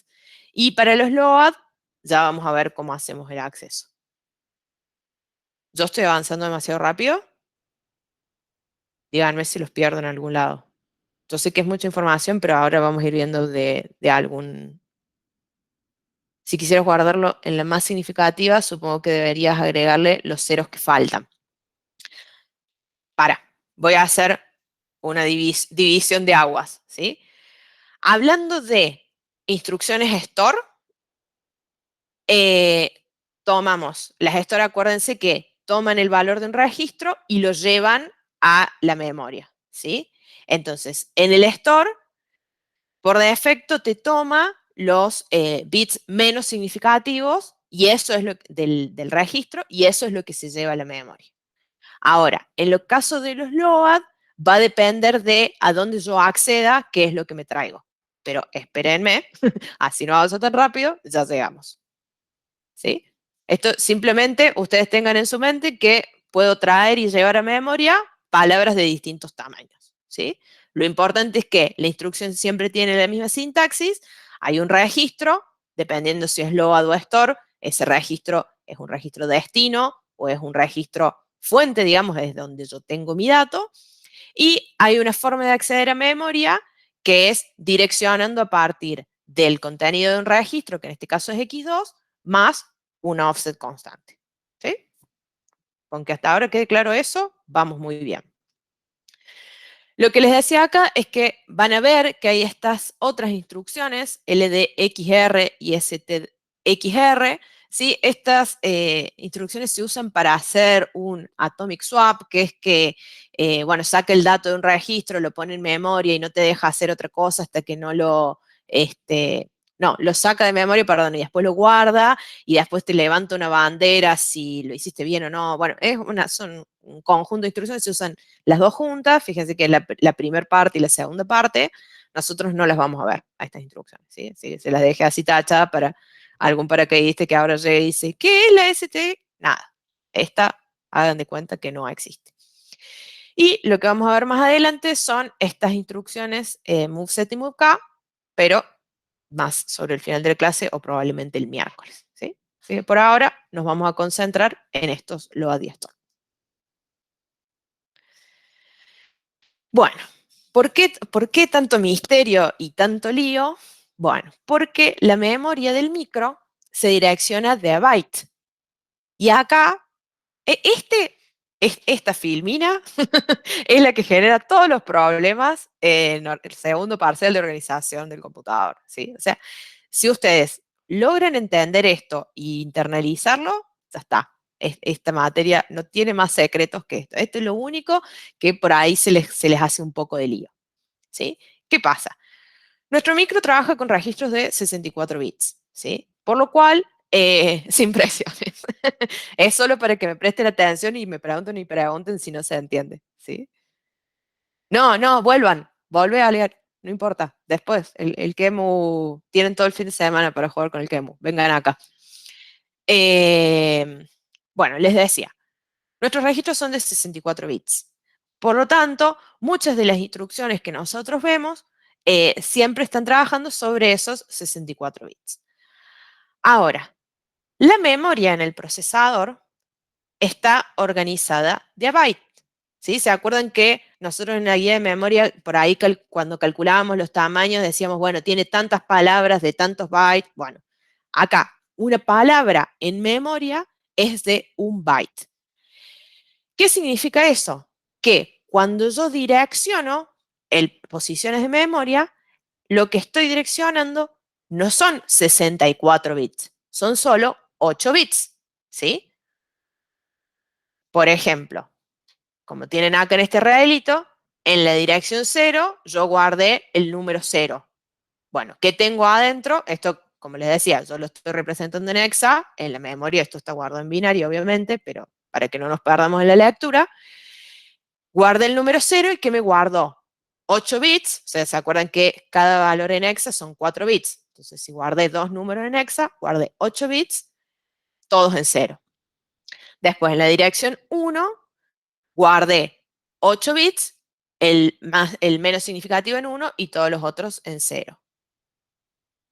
Y para los Load, ya vamos a ver cómo hacemos el acceso. ¿Yo estoy avanzando demasiado rápido? Díganme si los pierdo en algún lado. Yo sé que es mucha información, pero ahora vamos a ir viendo de algún... Si quisieras guardarlo en la más significativa, supongo que deberías agregarle los ceros que faltan. Voy a hacer una división de aguas, ¿sí? Hablando de instrucciones store, tomamos las store, acuérdense que toman el valor de un registro y lo llevan a la memoria, ¿sí? Entonces, en el store, por defecto te toma los bits menos significativos y eso es lo del registro y eso es lo que se lleva a la memoria. Ahora, en el caso de los LOAD, va a depender de a dónde yo acceda, qué es lo que me traigo. Pero espérenme, así no avanzo tan rápido, ya llegamos. ¿Sí? Esto simplemente ustedes tengan en su mente que puedo traer y llevar a memoria palabras de distintos tamaños. ¿Sí? Lo importante es que la instrucción siempre tiene la misma sintaxis, hay un registro, dependiendo si es LOAD o store, ese registro es un registro destino o es un registro fuente, digamos, es donde yo tengo mi dato, y hay una forma de acceder a memoria que es direccionando a partir del contenido de un registro, que en este caso es X2, más una offset constante. ¿Sí? Con que hasta ahora quede claro eso, vamos muy bien. Lo que les decía acá es que van a ver que hay estas otras instrucciones, LDXR y STXR. ¿Sí? Estas instrucciones se usan para hacer un atomic swap, que es que, bueno, saca el dato de un registro, lo pone en memoria y no te deja hacer otra cosa hasta que no lo, lo saca de memoria, perdón, y después lo guarda y después te levanta una bandera si lo hiciste bien o no. Bueno, son un conjunto de instrucciones, se usan las dos juntas. Fíjense que la primera parte y la segunda parte, nosotros no las vamos a ver a estas instrucciones, ¿sí? Así que se las dejé así tachadas para algún paracaidista que ahora llega y dice, ¿qué es la ST? Nada, esta hagan de cuenta que no existe. Y lo que vamos a ver más adelante son estas instrucciones moveset y movek, pero más sobre el final de la clase o probablemente el miércoles, ¿sí? Así que por ahora nos vamos a concentrar en estos load y store. Bueno, ¿por qué tanto misterio y tanto lío? Bueno, porque la memoria del micro se direcciona de a byte. Y acá, esta filmina es la que genera todos los problemas en el segundo parcial de organización del computador, ¿sí? O sea, si ustedes logran entender esto e internalizarlo, ya está. Esta materia no tiene más secretos que esto. Esto es lo único que por ahí se les hace un poco de lío, ¿sí? ¿Qué pasa? Nuestro micro trabaja con registros de 64 bits, ¿sí? Por lo cual, sin presiones. Es solo para que me presten atención y me pregunten si no se entiende, ¿sí? No, volve a leer, no importa. Después, el Kemu, tienen todo el fin de semana para jugar con el Kemu, vengan acá. Bueno, les decía, nuestros registros son de 64 bits. Por lo tanto, muchas de las instrucciones que nosotros vemos siempre están trabajando sobre esos 64 bits. Ahora, la memoria en el procesador está organizada de a byte. ¿Sí? ¿Se acuerdan que nosotros en la guía de memoria, por ahí cuando calculábamos los tamaños, decíamos, bueno, tiene tantas palabras de tantos bytes? Bueno, acá, una palabra en memoria es de 1 byte. ¿Qué significa eso? Que cuando yo direcciono posiciones de memoria, lo que estoy direccionando no son 64 bits, son solo 8 bits, ¿sí? Por ejemplo, como tienen acá en este regalito, en la dirección 0 yo guardé el número 0. Bueno, ¿qué tengo adentro? Esto, como les decía, yo lo estoy representando en hexa, en la memoria esto está guardado en binario, obviamente, pero para que no nos perdamos en la lectura, guardé el número 0 y ¿qué me guardó? 8 bits, o sea, ¿se acuerdan que cada valor en hexa son 4 bits? Entonces, si guardé dos números en hexa, guardé 8 bits, todos en 0. Después, en la dirección 1, guardé 8 bits, el menos significativo en 1 y todos los otros en 0.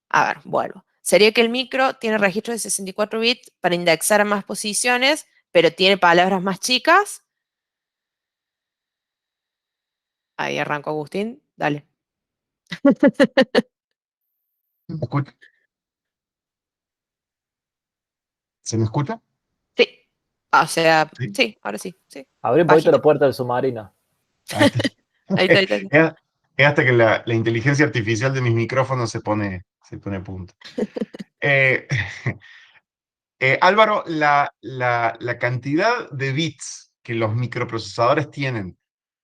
A ver, vuelvo. Sería que el micro tiene registro de 64 bits para indexar a más posiciones, pero tiene palabras más chicas. Ahí arrancó Agustín, dale. ¿Me escucha? ¿Se me escucha? Sí. O sea, Sí. sí, ahora sí. Sí. Abrí un poquito la puerta del submarino. Ahí está. Ahí está, ahí está. Es hasta que la inteligencia artificial de mis micrófonos se pone a punto. Álvaro, la cantidad de bits que los microprocesadores tienen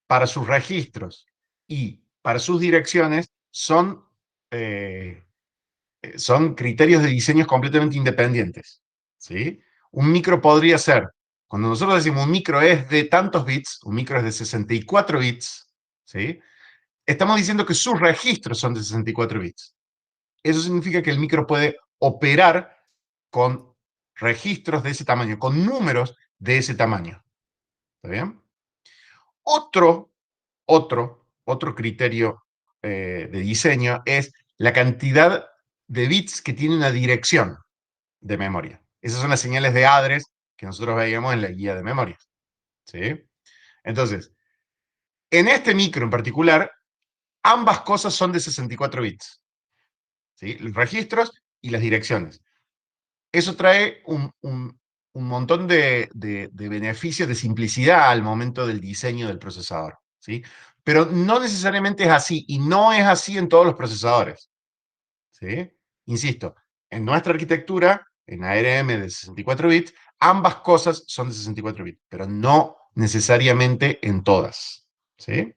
para sus registros y para sus direcciones son criterios de diseños completamente independientes, ¿sí? Un micro podría ser, cuando nosotros decimos un micro es de tantos bits, un micro es de 64 bits, ¿sí? Estamos diciendo que sus registros son de 64 bits. Eso significa que el micro puede operar con registros de ese tamaño, con números de ese tamaño. ¿Está bien? Otro criterio de diseño es la cantidad de bits que tiene una dirección de memoria. Esas son las señales de address que nosotros veíamos en la guía de memorias. ¿sí? Entonces, en este micro en particular, ambas cosas son de 64 bits, ¿sí? Los registros y las direcciones. Eso trae un montón de beneficios de simplicidad al momento del diseño del procesador, ¿sí? Pero no necesariamente es así, y no es así en todos los procesadores, ¿sí? Insisto, en nuestra arquitectura, en ARM de 64 bits, ambas cosas son de 64 bits, pero no necesariamente en todas, ¿sí?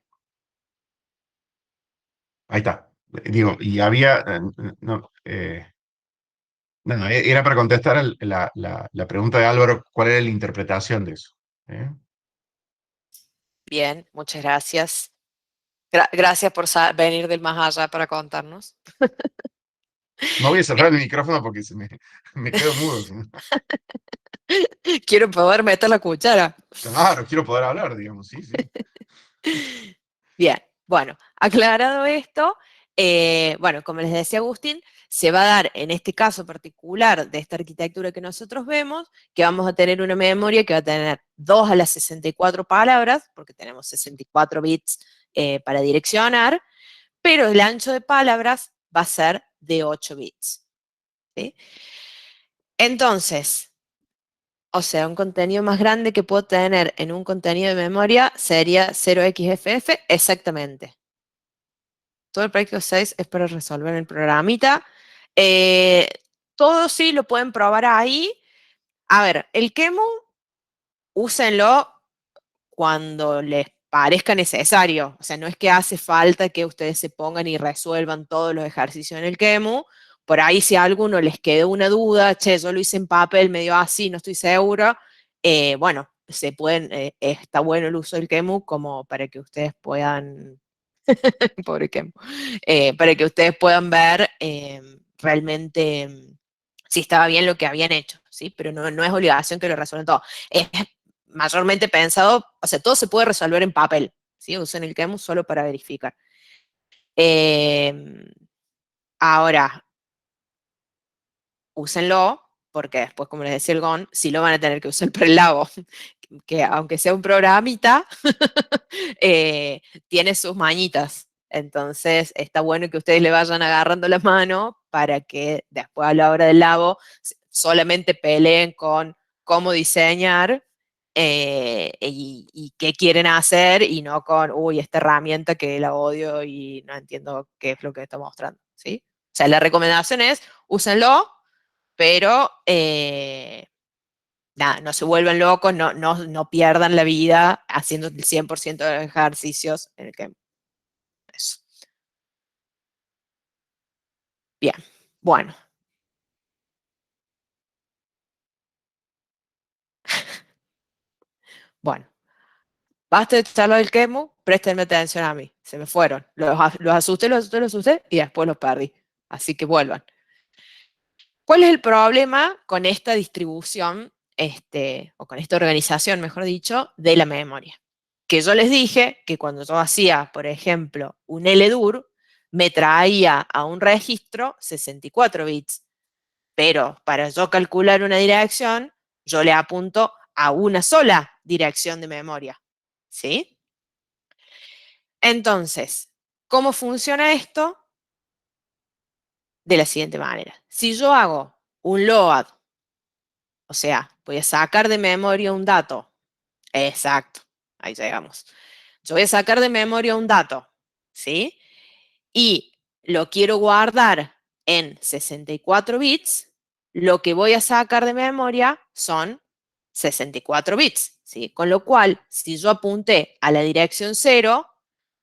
Ahí está. Digo, y había, no, era para contestar la pregunta de Álvaro, ¿cuál era la interpretación de eso? ¿Eh? Bien, muchas gracias. Gracias por venir del más allá para contarnos. No voy a cerrar el micrófono porque me quedo mudo. ¿Sí? Quiero poder meter la cuchara. Claro, quiero poder hablar, digamos, sí, sí. Bien, bueno, aclarado esto, bueno, como les decía Agustín, se va a dar en este caso particular de esta arquitectura que nosotros vemos, que vamos a tener una memoria que va a tener 2 a las 64 palabras, porque tenemos 64 bits para direccionar, pero el ancho de palabras va a ser de 8 bits. ¿Sí? Entonces, o sea, un contenido más grande que puedo tener en un contenido de memoria sería 0xFF, exactamente. Todo el práctico 6 es para resolver el programita. Eh, todo sí lo pueden probar ahí. A ver, el QEMU, úsenlo cuando les parezca necesario. O sea, no es que hace falta que ustedes se pongan y resuelvan todos los ejercicios en el QEMU. Por ahí si a alguno les quedó una duda, che, yo lo hice en papel, medio así, no estoy seguro, bueno, se pueden, está bueno el uso del QEMU como para que ustedes puedan, pobre QEMU, para que ustedes puedan ver realmente si estaba bien lo que habían hecho, ¿sí? Pero no, no es obligación que lo resuelvan todo. Es mayormente pensado, o sea, todo se puede resolver en papel, ¿sí? Usen el QEMU solo para verificar. Ahora, úsenlo, porque después, como les decía el GON, sí lo van a tener que usar para el labo, que aunque sea un programita, tiene sus mañitas. Entonces, está bueno que ustedes le vayan agarrando la mano para que después a la hora del labo solamente peleen con cómo diseñar y qué quieren hacer y no con, uy, esta herramienta que la odio y no entiendo qué es lo que está mostrando, ¿sí? O sea, la recomendación es, úsenlo, pero nada, no se vuelvan locos, no pierdan la vida haciendo el 100% de los ejercicios en el que... Eso. Bien, bueno. Bueno, basta de charlar del QEMU, préstenme atención a mí, se me fueron. Los asusté y después los perdí. Así que vuelvan. ¿Cuál es el problema con esta distribución, o con esta organización, mejor dicho, de la memoria? Que yo les dije que cuando yo hacía, por ejemplo, un LDUR, me traía a un registro 64 bits, pero para yo calcular una dirección, yo le apunto a una sola dirección de memoria, ¿sí? Entonces, ¿cómo funciona esto? De la siguiente manera. Si yo hago un load, o sea, voy a sacar de memoria un dato, exacto, ahí llegamos. Yo voy a sacar de memoria un dato, ¿sí? Y lo quiero guardar en 64 bits, lo que voy a sacar de memoria son 64 bits, ¿sí? Con lo cual, si yo apunté a la dirección 0,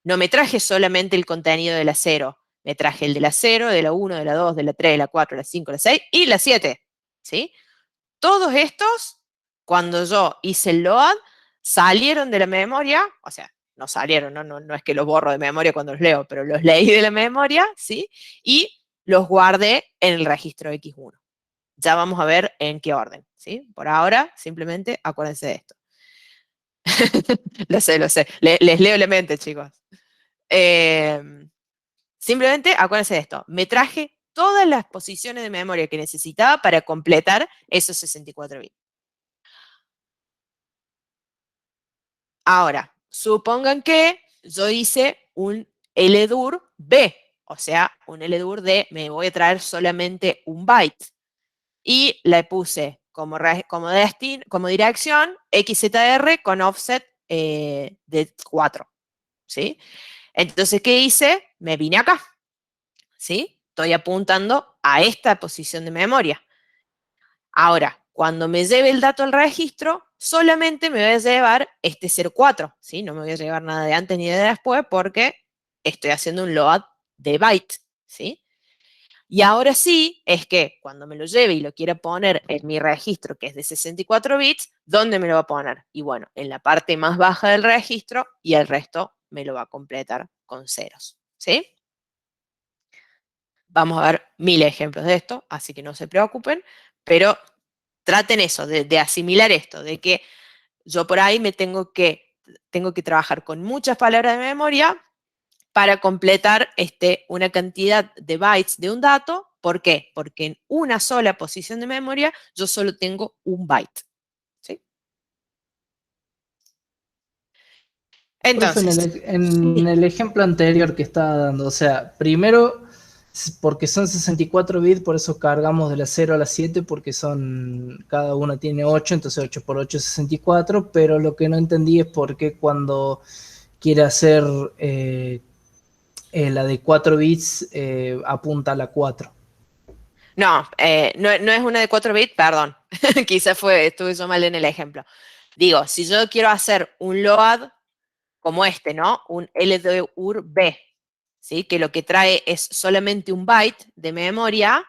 no me traje solamente el contenido de la 0, me traje el de la 0, de la 1, de la 2, de la 3, de la 4, de la 5, de la 6 y la 7, ¿sí? Todos estos, cuando yo hice el load, salieron de la memoria, o sea, no salieron, no es que los borro de memoria cuando los leo, pero los leí de la memoria, ¿sí? Y los guardé en el registro X1. Ya vamos a ver en qué orden, ¿sí? Por ahora, simplemente acuérdense de esto. Lo sé. Les leo la mente, chicos. Simplemente acuérdense de esto. Me traje todas las posiciones de memoria que necesitaba para completar esos 64 bits. Ahora, supongan que yo hice un LDUR B, o sea, un LDUR de me voy a traer solamente un byte. Y le puse como dirección XZR con offset de 4, ¿sí? Entonces, ¿qué hice? Me vine acá, ¿sí? Estoy apuntando a esta posición de memoria. Ahora, cuando me lleve el dato al registro, solamente me voy a llevar este 04, ¿sí? No me voy a llevar nada de antes ni de después porque estoy haciendo un load de byte, ¿sí? Y ahora sí, es que cuando me lo lleve y lo quiera poner en mi registro, que es de 64 bits, ¿dónde me lo va a poner? Y bueno, en la parte más baja del registro y el resto me lo va a completar con ceros, ¿sí? Vamos a ver 1000 ejemplos de esto, así que no se preocupen, pero traten eso, de asimilar esto, de que yo por ahí tengo que trabajar con muchas palabras de memoria para completar una cantidad de bytes de un dato. ¿Por qué? Porque en una sola posición de memoria yo solo tengo un byte. ¿Sí? Profe, Entonces, en el ejemplo anterior que estaba dando, o sea, primero, porque son 64 bits, por eso cargamos de la 0 a la 7, porque cada una tiene 8, entonces 8 por 8 es 64, pero lo que no entendí es por qué cuando quiere hacer la de 4 bits apunta a la 4. no, no es una de 4 bits, perdón. Quizás estuve yo mal en el ejemplo. Digo, si yo quiero hacer un load como ¿no? Un LDUR B, ¿sí? Que lo que trae es solamente un byte de memoria.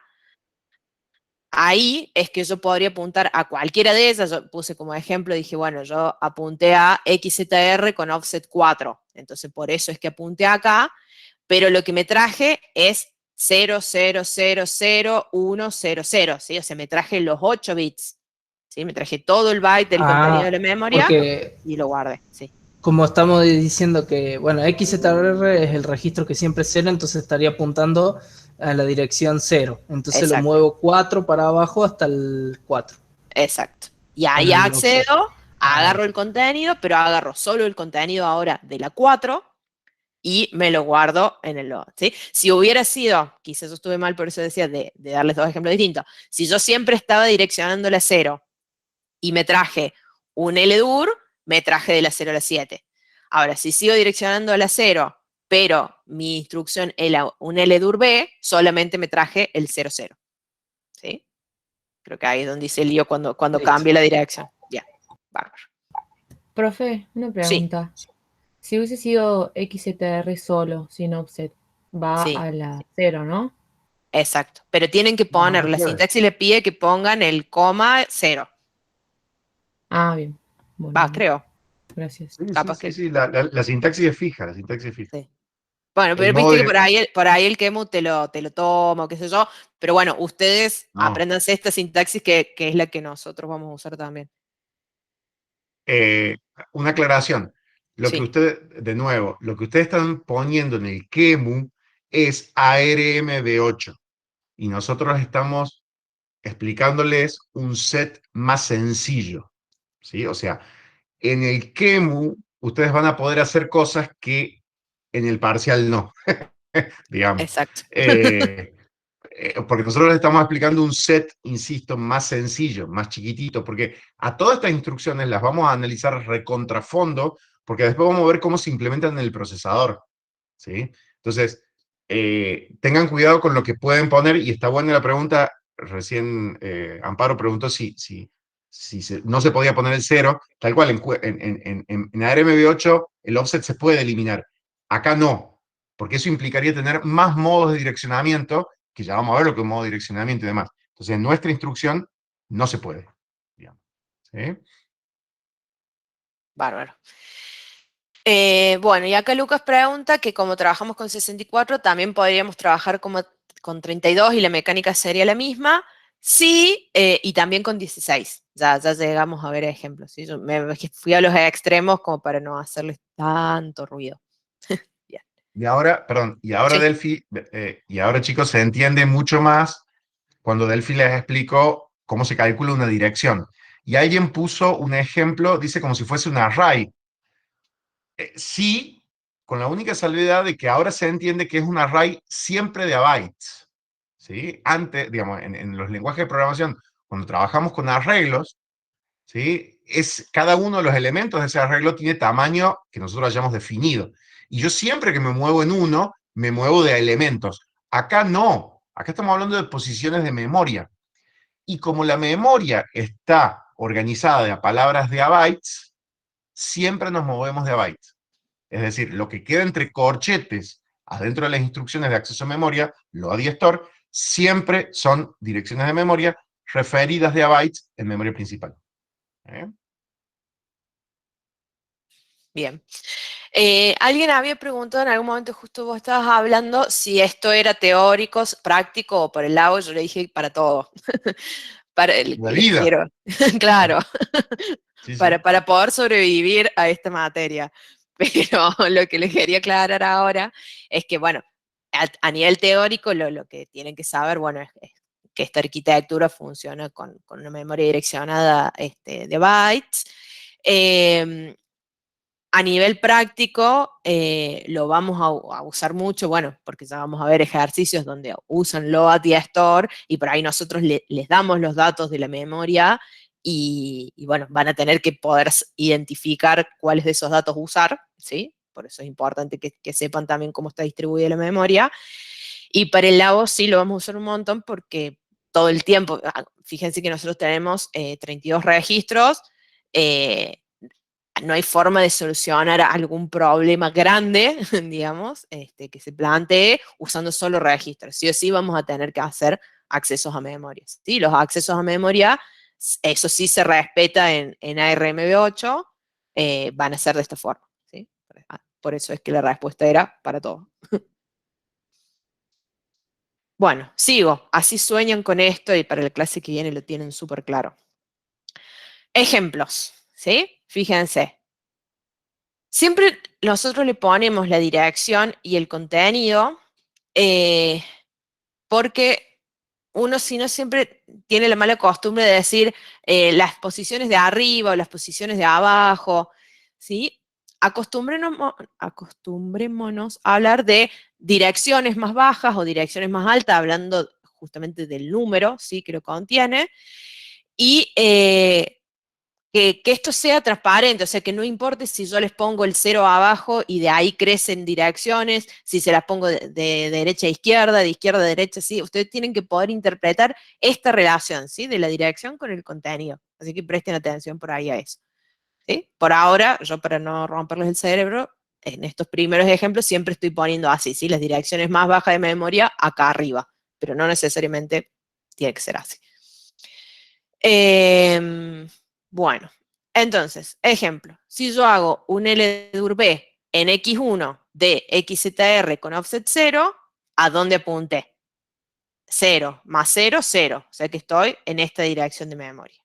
Ahí es que yo podría apuntar a cualquiera de esas. Yo puse como ejemplo, dije, bueno, yo apunté a XZR con offset 4. Entonces, por eso es que apunté acá. Pero lo que me traje es 0000100, ¿sí? O sea, me traje los 8 bits, ¿sí? Me traje todo el byte del contenido de la memoria Porque y lo guardé, ¿sí? como estamos diciendo que, bueno, XZR es el registro que siempre es 0, entonces estaría apuntando a la dirección 0. Entonces lo Exacto, muevo 4 para abajo hasta el 4. exacto. Y En ahí el offset. accedo, Ah, agarro el contenido, pero agarro solo el contenido ahora de la 4 y me lo guardo en el load, ¿sí? Si hubiera sido, quizás yo estuve mal, por eso decía de darles dos ejemplos distintos, si yo siempre estaba direccionando la 0 y me traje un LDUR, me traje de la 0 a la 7. Ahora, si sigo direccionando a la 0, pero mi instrucción era un LDUR B, solamente me traje el 00, ¿sí? Creo que ahí es donde dice el lío cuando listo. cambie la dirección. Ya, bárbaro. Profe, una Sí, pregunta. Si hubiese sido XZR solo, sin offset, va sí, a la 0, ¿no? exacto. Pero tienen que No, no poner, se la puede. sintaxis le pide que pongan el coma 0. Ah, bien. Bueno, Va, bueno, creo. gracias. Sí, sí, Capaz sí, que. sí, la sintaxis es fija, la sintaxis es fija. Sí. Bueno, El pero modo viste que de... por ahí el Kemu te lo toma, o qué sé yo. Pero bueno, ustedes No. apréndanse esta sintaxis que es la que nosotros vamos a usar también. Eh, una aclaración. Sí, De nuevo, lo que ustedes están poniendo en el QEMU es ARMB8 y nosotros estamos explicándoles un set más sencillo, ¿sí? O sea, en el QEMU ustedes van a poder hacer cosas que en el parcial no, digamos. exacto. Porque nosotros les estamos explicando un set, insisto, más sencillo, más chiquitito, porque a todas estas instrucciones las vamos a analizar recontrafondo, porque después vamos a ver cómo se implementan en el procesador, ¿sí? Entonces, tengan cuidado con lo que pueden poner, y está buena la pregunta, recién Amparo preguntó no se podía poner el 0, tal cual, en ARMB8 el offset se puede eliminar, acá no, porque eso implicaría tener más modos de direccionamiento, que ya vamos a ver lo que es un modo de direccionamiento y demás. Entonces, en nuestra instrucción no se puede, digamos, ¿sí? Bárbaro. Bueno, y acá Lucas pregunta que como trabajamos con 64, también podríamos trabajar con 32 y la mecánica sería la misma. Sí, y también con 16. Ya llegamos a ver ejemplos. ¿Sí? Yo fui a los extremos como para no hacerles tanto ruido. Bien. Y ahora, perdón, Sí, y ahora chicos, se entiende mucho más cuando Delphi les explicó cómo se calcula una dirección. Y alguien puso un ejemplo, dice como si fuese un array. Sí, con la única salvedad de que ahora se entiende que es un array siempre de a bytes. ¿Sí? Antes, digamos, en los lenguajes de programación, cuando trabajamos con arreglos, ¿sí? Cada uno de los elementos de ese arreglo tiene tamaño que nosotros hayamos definido. Y yo siempre que me muevo en uno, me muevo de elementos. Acá no. Acá estamos hablando de posiciones de memoria. Y como la memoria está organizada de palabras de a bytes, siempre nos movemos de a bytes. Es decir, lo que queda entre corchetes adentro de las instrucciones de acceso a memoria, lo ADI-Store, siempre son direcciones de memoria referidas de a bytes en memoria principal. Bien. Alguien había preguntado en algún momento, justo vos estabas hablando, si esto era teórico, práctico o por el lado. Yo le dije para todo. Para La les vida. quiero, claro, Sí, sí. para poder sobrevivir a esta materia. Pero lo que les quería aclarar ahora es que, bueno, a nivel teórico lo que tienen que saber, bueno, es que esta arquitectura funciona con una memoria direccionada de bytes. A nivel práctico, lo vamos a usar mucho, bueno, porque ya vamos a ver ejercicios donde usan load y store, y por ahí nosotros les damos los datos de la memoria, y bueno, van a tener que poder identificar cuáles de esos datos usar, ¿sí? Por eso es importante que sepan también cómo está distribuida la memoria. Y para el labo sí lo vamos a usar un montón porque todo el tiempo, fíjense que nosotros tenemos 32 registros, no hay forma de solucionar algún problema grande, digamos, que se plantee usando solo registros. Sí o sí vamos a tener que hacer accesos a memoria. ¿Sí? Los accesos a memoria, eso sí se respeta en ARMv8, van a ser de esta forma. ¿Sí? Por eso es que la respuesta era para todo. Bueno, sigo. Así sueñan con esto y para la clase que viene lo tienen súper claro. Ejemplos, ¿sí? Fíjense. Siempre nosotros le ponemos la dirección y el contenido porque uno si no siempre tiene la mala costumbre de decir las posiciones de arriba o las posiciones de abajo, ¿sí? Acostumbrémonos a hablar de direcciones más bajas o direcciones más altas, hablando justamente del número, ¿sí? Que lo contiene. Y que esto sea transparente, o sea, que no importe si yo les pongo el 0 abajo y de ahí crecen direcciones, si se las pongo de derecha a izquierda, de izquierda a derecha, ¿sí? Ustedes tienen que poder interpretar esta relación, ¿sí? De la dirección con el contenido. Así que presten atención por ahí a eso, ¿sí? Por ahora, yo para no romperles el cerebro, en estos primeros ejemplos siempre estoy poniendo así, ¿sí? Las direcciones más bajas de memoria acá arriba, pero no necesariamente tiene que ser así. Bueno, entonces, ejemplo, si yo hago un LDURB en X1 de XZR con offset 0, ¿a dónde apunté? 0 más 0, 0. O sea que estoy en esta dirección de memoria.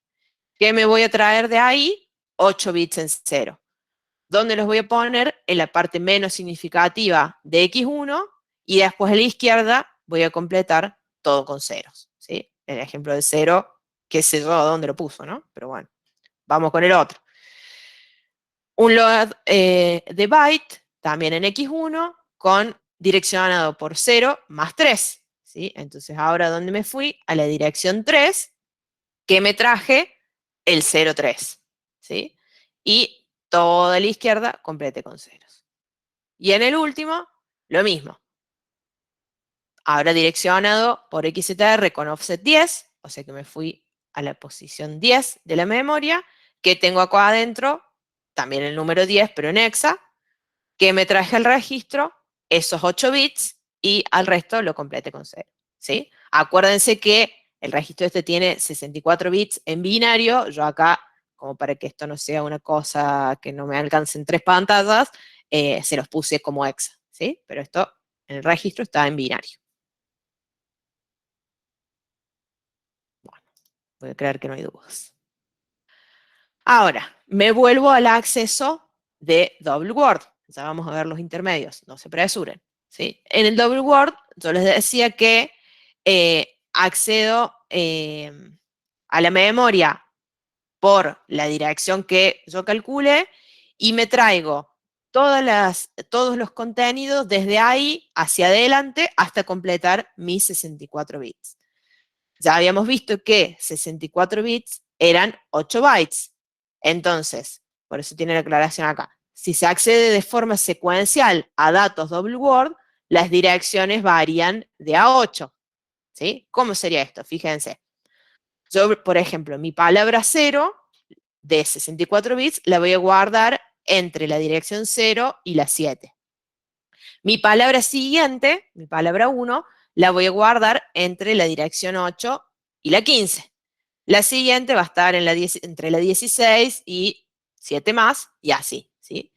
¿Qué me voy a traer de ahí? 8 bits en 0. ¿Dónde los voy a poner? En la parte menos significativa de X1 y después a la izquierda voy a completar todo con ceros. ¿Sí? El ejemplo de 0, qué sé yo dónde lo puso, ¿no? Pero bueno, vamos con el otro. Un load de byte, también en X1, con direccionado por 0 más 3. ¿Sí? Entonces ahora, ¿dónde me fui? A la dirección 3, que me traje el 0,3. ¿Sí? Y toda la izquierda complete con ceros. Y en el último, lo mismo. Ahora direccionado por XZR con offset 10, o sea que me fui a la posición 10 de la memoria, que tengo acá adentro, también el número 10, pero en hexa, que me traje al registro esos 8 bits y al resto lo complete con 0. ¿Sí? Acuérdense que el registro este tiene 64 bits en binario, yo acá, como para que esto no sea una cosa que no me alcance en 3 pantallas, se los puse como hexa, ¿sí? Pero esto en el registro está en binario. Bueno, voy a creer que no hay dudas. Ahora, me vuelvo al acceso de Double Word. Ya vamos a ver los intermedios, no se apresuren. ¿Sí? En el Double Word, yo les decía que accedo a la memoria por la dirección que yo calcule y me traigo todos los contenidos desde ahí hacia adelante hasta completar mis 64 bits. Ya habíamos visto que 64 bits eran 8 bytes. Entonces, por eso tiene la aclaración acá. Si se accede de forma secuencial a datos double word, las direcciones varían de a 8. ¿Sí? ¿Cómo sería esto? Fíjense. Yo, por ejemplo, mi palabra 0 de 64 bits la voy a guardar entre la dirección 0 y la 7. Mi palabra siguiente, mi palabra 1, la voy a guardar entre la dirección 8 y la 15. La siguiente va a estar entre la 16 y 7 más, y así, ¿sí?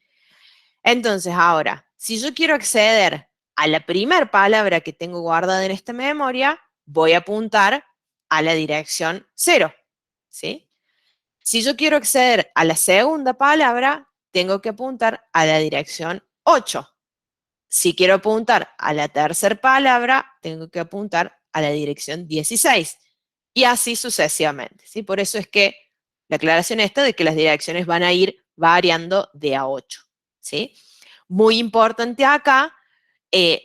Entonces, ahora, si yo quiero acceder a la primera palabra que tengo guardada en esta memoria, voy a apuntar a la dirección 0, ¿sí? Si yo quiero acceder a la segunda palabra, tengo que apuntar a la dirección 8. Si quiero apuntar a la tercera palabra, tengo que apuntar a la dirección 16. Y así sucesivamente, ¿sí? Por eso es que la aclaración esta de que las direcciones van a ir variando de a 8, ¿sí? Muy importante acá,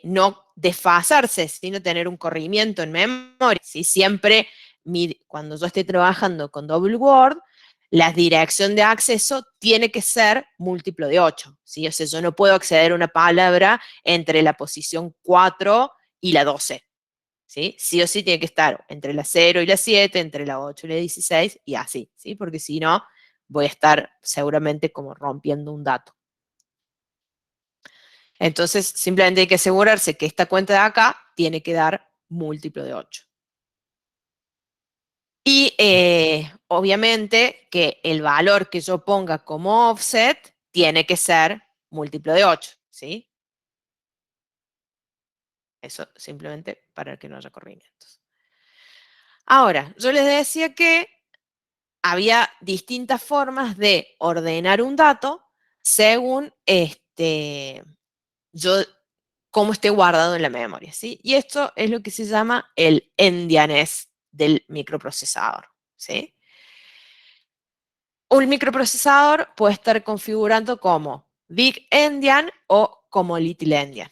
no desfasarse, sino tener un corrimiento en memoria, ¿sí? Siempre, cuando yo esté trabajando con double word, la dirección de acceso tiene que ser múltiplo de 8, ¿sí? O sea, yo no puedo acceder a una palabra entre la posición 4 y la 12, ¿sí? Sí o sí tiene que estar entre la 0 y la 7, entre la 8 y la 16, y así, ¿sí? Porque si no, voy a estar seguramente como rompiendo un dato. Entonces, simplemente hay que asegurarse que esta cuenta de acá tiene que dar múltiplo de 8. Y obviamente que el valor que yo ponga como offset tiene que ser múltiplo de 8, ¿sí? Eso simplemente para que no haya corrimientos. Ahora, yo les decía que había distintas formas de ordenar un dato según cómo esté guardado en la memoria, ¿sí? Y esto es lo que se llama el endianness del microprocesador, ¿sí? Un microprocesador puede estar configurando como Big Endian o como Little Endian.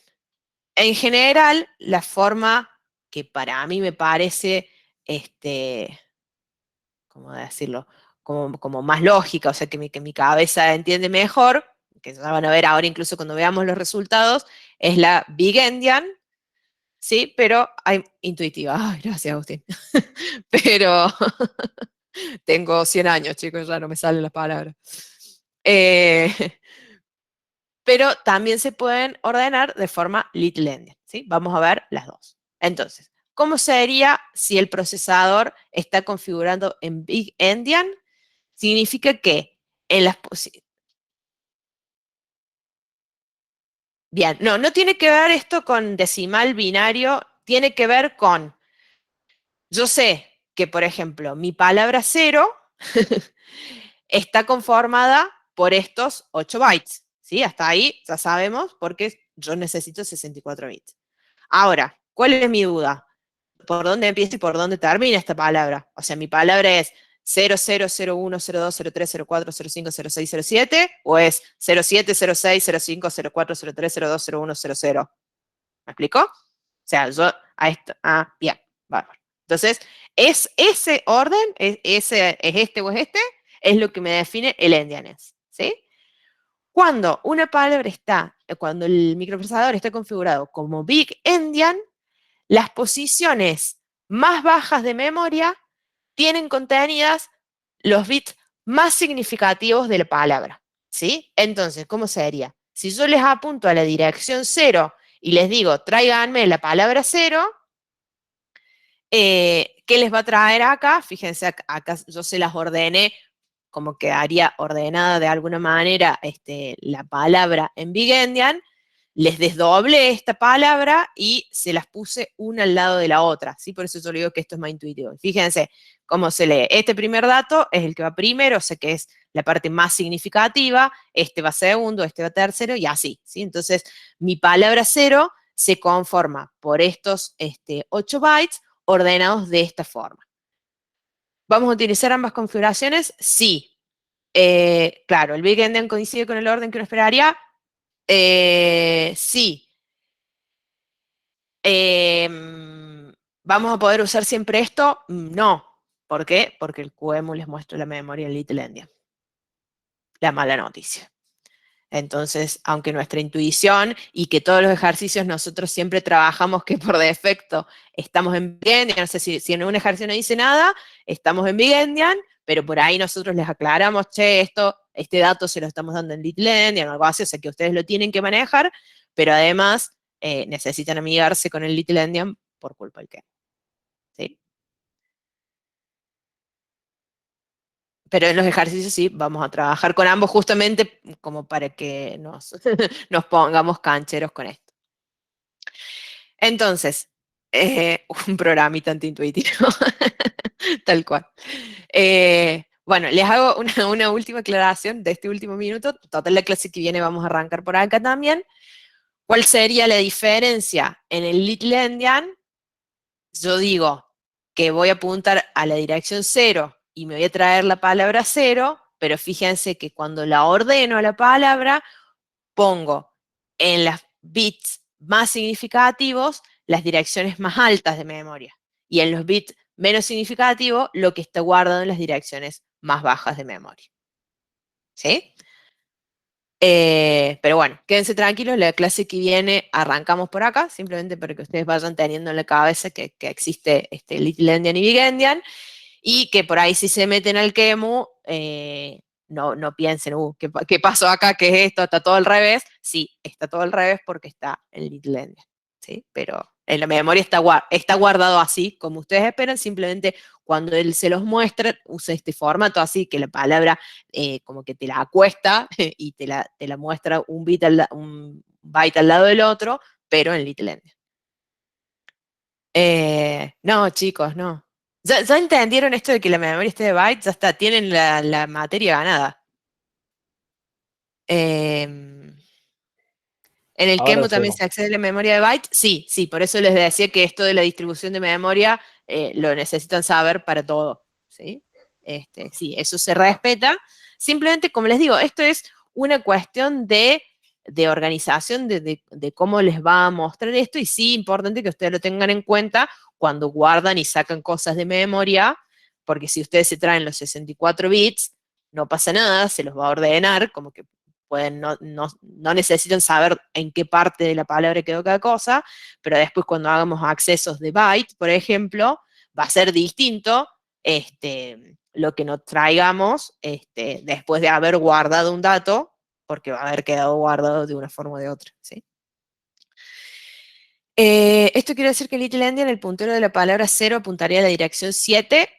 En general, la forma que para mí me parece, ¿cómo decirlo? Como más lógica, o sea, que mi cabeza entiende mejor, que ya van a ver ahora incluso cuando veamos los resultados, es la Big Endian, ¿sí? Pero hay intuitiva. Ay, gracias, Agustín. Pero tengo 100 años, chicos, ya no me salen las palabras. Pero también se pueden ordenar de forma Little Endian, ¿sí? Vamos a ver las dos. Entonces, ¿cómo sería si el procesador está configurando en Big Endian? Significa que en las Bien, no tiene que ver esto con decimal binario, tiene que ver con, yo sé que, por ejemplo, mi palabra 0 está conformada por estos 8 bytes, ¿sí? Hasta ahí ya sabemos porque yo necesito 64 bits. Ahora, ¿cuál es mi duda? ¿Por dónde empieza y por dónde termina esta palabra? O sea, mi palabra es 00, 01, 02, 03, 04, 05, 06, 07, o es 07, 06, 05, 04, 03, 02, 01, 00. ¿Me explico? O sea, yo a esto, bien, bárbaro. Entonces, es ese orden, es este o es este, es lo que me define el endianness, ¿sí? Cuando una palabra cuando el microprocesador está configurado como Big Endian, las posiciones más bajas de memoria tienen contenidas los bits más significativos de la palabra, ¿sí? Entonces, ¿cómo sería? Si yo les apunto a la dirección 0 y les digo, tráiganme la palabra 0, ¿qué les va a traer acá? Fíjense, acá yo se las ordené como quedaría ordenada de alguna manera la palabra en Big Endian, les desdoblé esta palabra y se las puse una al lado de la otra, ¿sí? Por eso yo le digo que esto es más intuitivo. Fíjense cómo se lee. Este primer dato es el que va primero, o sea que es la parte más significativa, este va segundo, este va tercero y así, ¿sí? Entonces, mi palabra 0 se conforma por estos 8 bytes ordenados de esta forma. ¿Vamos a utilizar ambas configuraciones? Sí. Claro, el Big Endian coincide con el orden que uno esperaría. Sí. ¿Vamos a poder usar siempre esto? No. ¿Por qué? Porque el QEMU les muestra la memoria en Little Endian. La mala noticia. Entonces, aunque nuestra intuición y que todos los ejercicios nosotros siempre trabajamos que por defecto estamos en Big Endian, no sé si en un ejercicio no dice nada, estamos en Big Endian, pero por ahí nosotros les aclaramos, che, este dato se lo estamos dando en Little Endian o algo así, o sea que ustedes lo tienen que manejar, pero además necesitan amigarse con el Little Endian por culpa del que. ¿Sí? Pero en los ejercicios sí, vamos a trabajar con ambos justamente como para que nos, nos pongamos cancheros con esto. Entonces, un programita antiintuitivo, tal cual. Bueno, les hago una última aclaración de este último minuto. Total, la clase que viene vamos a arrancar por acá también. ¿Cuál sería la diferencia en el Little Endian? Yo digo que voy a apuntar a la dirección 0 y me voy a traer la palabra 0, pero fíjense que cuando la ordeno a la palabra, pongo en los bits más significativos las direcciones más altas de memoria y en los bits menos significativos lo que está guardado en las direcciones más bajas de memoria. ¿Sí? Pero bueno, quédense tranquilos, la clase que viene arrancamos por acá, simplemente para que ustedes vayan teniendo en la cabeza que existe Little Endian y Big Endian, y que por ahí si se meten al QEMU, no piensen, ¿qué pasó acá? ¿Qué es esto? ¿Está todo al revés? Sí, está todo al revés porque está en Little Endian, ¿sí? Pero en la memoria está guardado así, como ustedes esperan, simplemente cuando él se los muestra, usa este formato así, que la palabra como que te la acuesta y te la muestra un byte al lado del otro, pero en Little Endian. No, chicos, no. ¿Ya entendieron esto de que la memoria esté de bytes? Ya está, tienen la materia ganada. En el Ahora QEMU lo también sabemos. se accede a la memoria de bytes. Sí, sí, por eso les decía que esto de la distribución de memoria lo necesitan saber para todo. ¿Sí? Sí, eso se respeta. Simplemente, como les digo, esto es una cuestión de organización, de cómo les va a mostrar esto, y sí, importante que ustedes lo tengan en cuenta cuando guardan y sacan cosas de memoria, porque si ustedes se traen los 64 bits, no pasa nada, se los va a ordenar, como que pueden, no necesitan saber en qué parte de la palabra quedó cada cosa, pero después cuando hagamos accesos de byte, por ejemplo, va a ser distinto lo que nos traigamos después de haber guardado un dato, porque va a haber quedado guardado de una forma o de otra. ¿Sí? ¿Esto quiere decir que en Little Endian el puntero de la palabra 0 apuntaría a la dirección 7?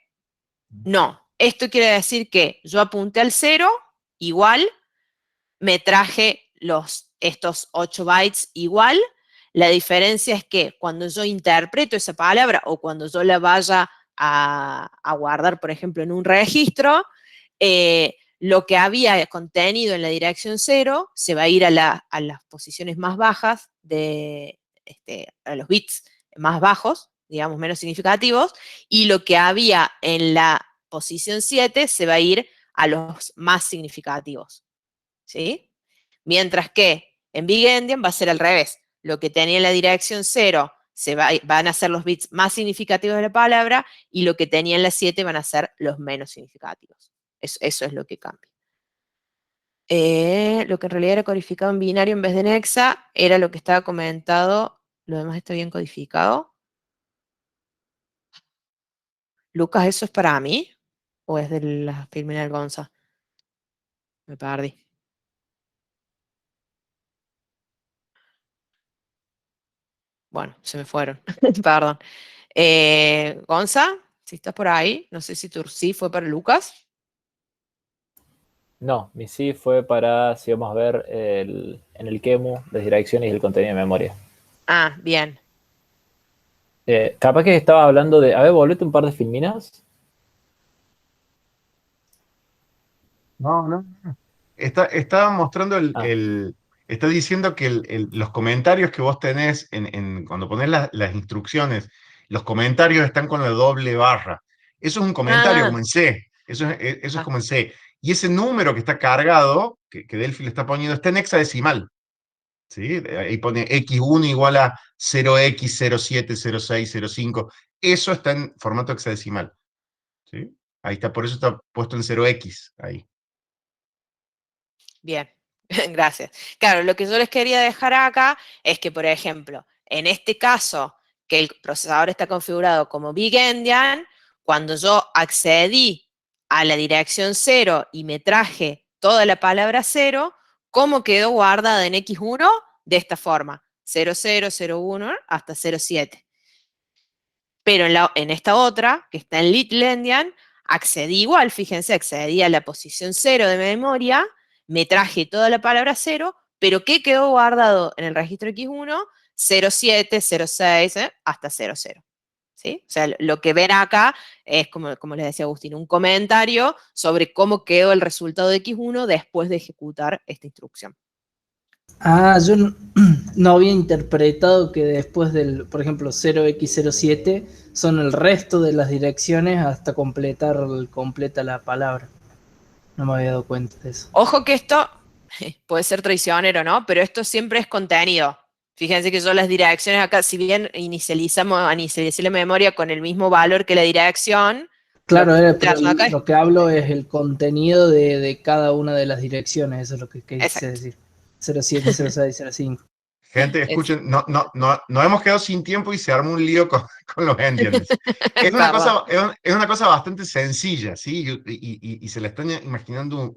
No. Esto quiere decir que yo apunté al 0, igual, me traje estos 8 bytes igual. La diferencia es que cuando yo interpreto esa palabra o cuando yo la vaya a guardar, por ejemplo, en un registro, lo que había contenido en la dirección 0 se va a ir a las posiciones más bajas, a los bits más bajos, digamos, menos significativos, y lo que había en la posición 7 se va a ir a los más significativos. ¿Sí? Mientras que en Big Endian va a ser al revés. Lo que tenía en la dirección 0 van a ser los bits más significativos de la palabra y lo que tenía en la 7 van a ser los menos significativos. Eso es lo que cambia. Lo que en realidad era codificado en binario en vez de en hexa era lo que estaba comentado. Lo demás está bien codificado. Lucas, ¿eso es para mí? ¿O es de la Filmina del Gonza? Me perdí. Bueno, se me fueron. Perdón. Gonza, si estás por ahí, no sé si tu sí fue para Lucas. No, mi sí fue para, si vamos a ver, en el QEMU, las direcciones y el contenido de memoria. Ah, bien. Capaz que estaba hablando de... A ver, volvete un par de filminas. No, no. Estaba mostrando Ah. está diciendo que los comentarios que vos tenés cuando ponés las instrucciones, los comentarios están con la doble barra. Eso es un comentario Ah, como en C. Eso es ah, como en C. Y ese número que está cargado, que Delphi le está poniendo, está en hexadecimal. ¿sí? Ahí pone X1 igual a 0x070605. Eso está en formato hexadecimal, ¿sí? Ahí está, por eso está puesto en 0x, ahí. Bien, gracias. Claro, lo que yo les quería dejar acá es que, por ejemplo, en este caso, que el procesador está configurado como Big Endian, cuando yo accedí a la dirección 0 y me traje toda la palabra 0, ¿cómo quedó guardada en X1? De esta forma, 00, 01 hasta 07. Pero en esta otra, que está en Little Endian, accedí igual, fíjense, accedí a la posición 0 de memoria, me traje toda la palabra 0, pero ¿qué quedó guardado en el registro X1? 07, 06, hasta 00. ¿Sí? O sea, lo que ven acá es, como les decía Agustín, un comentario sobre cómo quedó el resultado de X1 después de ejecutar esta instrucción. Ah, yo no había interpretado que después del, por ejemplo, 0x07 son el resto de las direcciones hasta completa la palabra. No me había dado cuenta de eso. Ojo que esto puede ser traicionero, ¿no? Pero esto siempre es contenido. Fíjense que son las direcciones acá, si bien inicialicé la memoria con el mismo valor que la dirección, lo Claro, que estoy pero trazando acá es... lo que hablo es el contenido de cada una de las direcciones, eso es lo que quise Exacto. decir. 07, 06, 05. Gente, Es- escuchen, no hemos quedado sin tiempo y se armó un lío con los endians. Perdón. Es una cosa bastante sencilla, ¿sí? Y se la están imaginando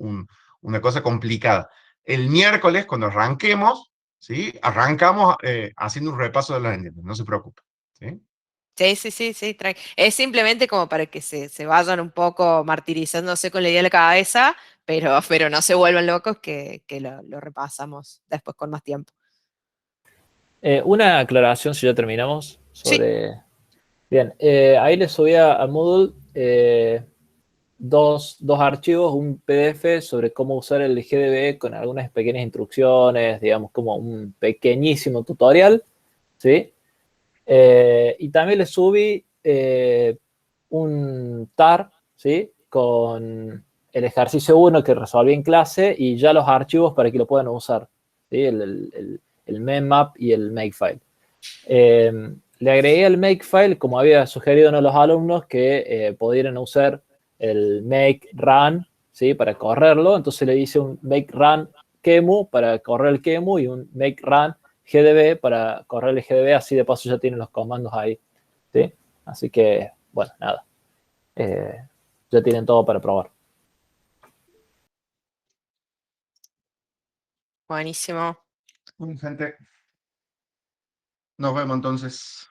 una cosa complicada. El miércoles, cuando arranquemos, ¿sí? Arrancamos haciendo un repaso de los endians, no se preocupen, ¿sí? Sí. Es simplemente como para que se vayan un poco martirizándose con la idea de la cabeza, pero no se vuelvan locos que lo repasamos después con más tiempo. Una aclaración, si ya terminamos, Sí. sobre... Bien, ahí le subí a Moodle dos archivos, un PDF sobre cómo usar el GDB con algunas pequeñas instrucciones, digamos, como un pequeñísimo tutorial, ¿sí? Y también le subí un TAR, ¿sí? Con el ejercicio 1 que resolví en clase y ya los archivos para que lo puedan usar, ¿sí? El memmap y el makefile. Le agregué el makefile, como había sugerido uno de los alumnos, que pudieran usar el make run, ¿sí? Para correrlo. Entonces le hice un make run QEMU para correr el QEMU y un make run GDB para correr el GDB. Así de paso ya tienen los comandos ahí, ¿sí? Así que, bueno, nada. Ya tienen todo para probar. Buenísimo. Bueno, gente, nos vemos entonces.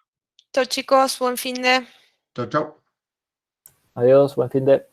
Chau chicos, buen fin de... Chau, chau. Adiós, buen fin de...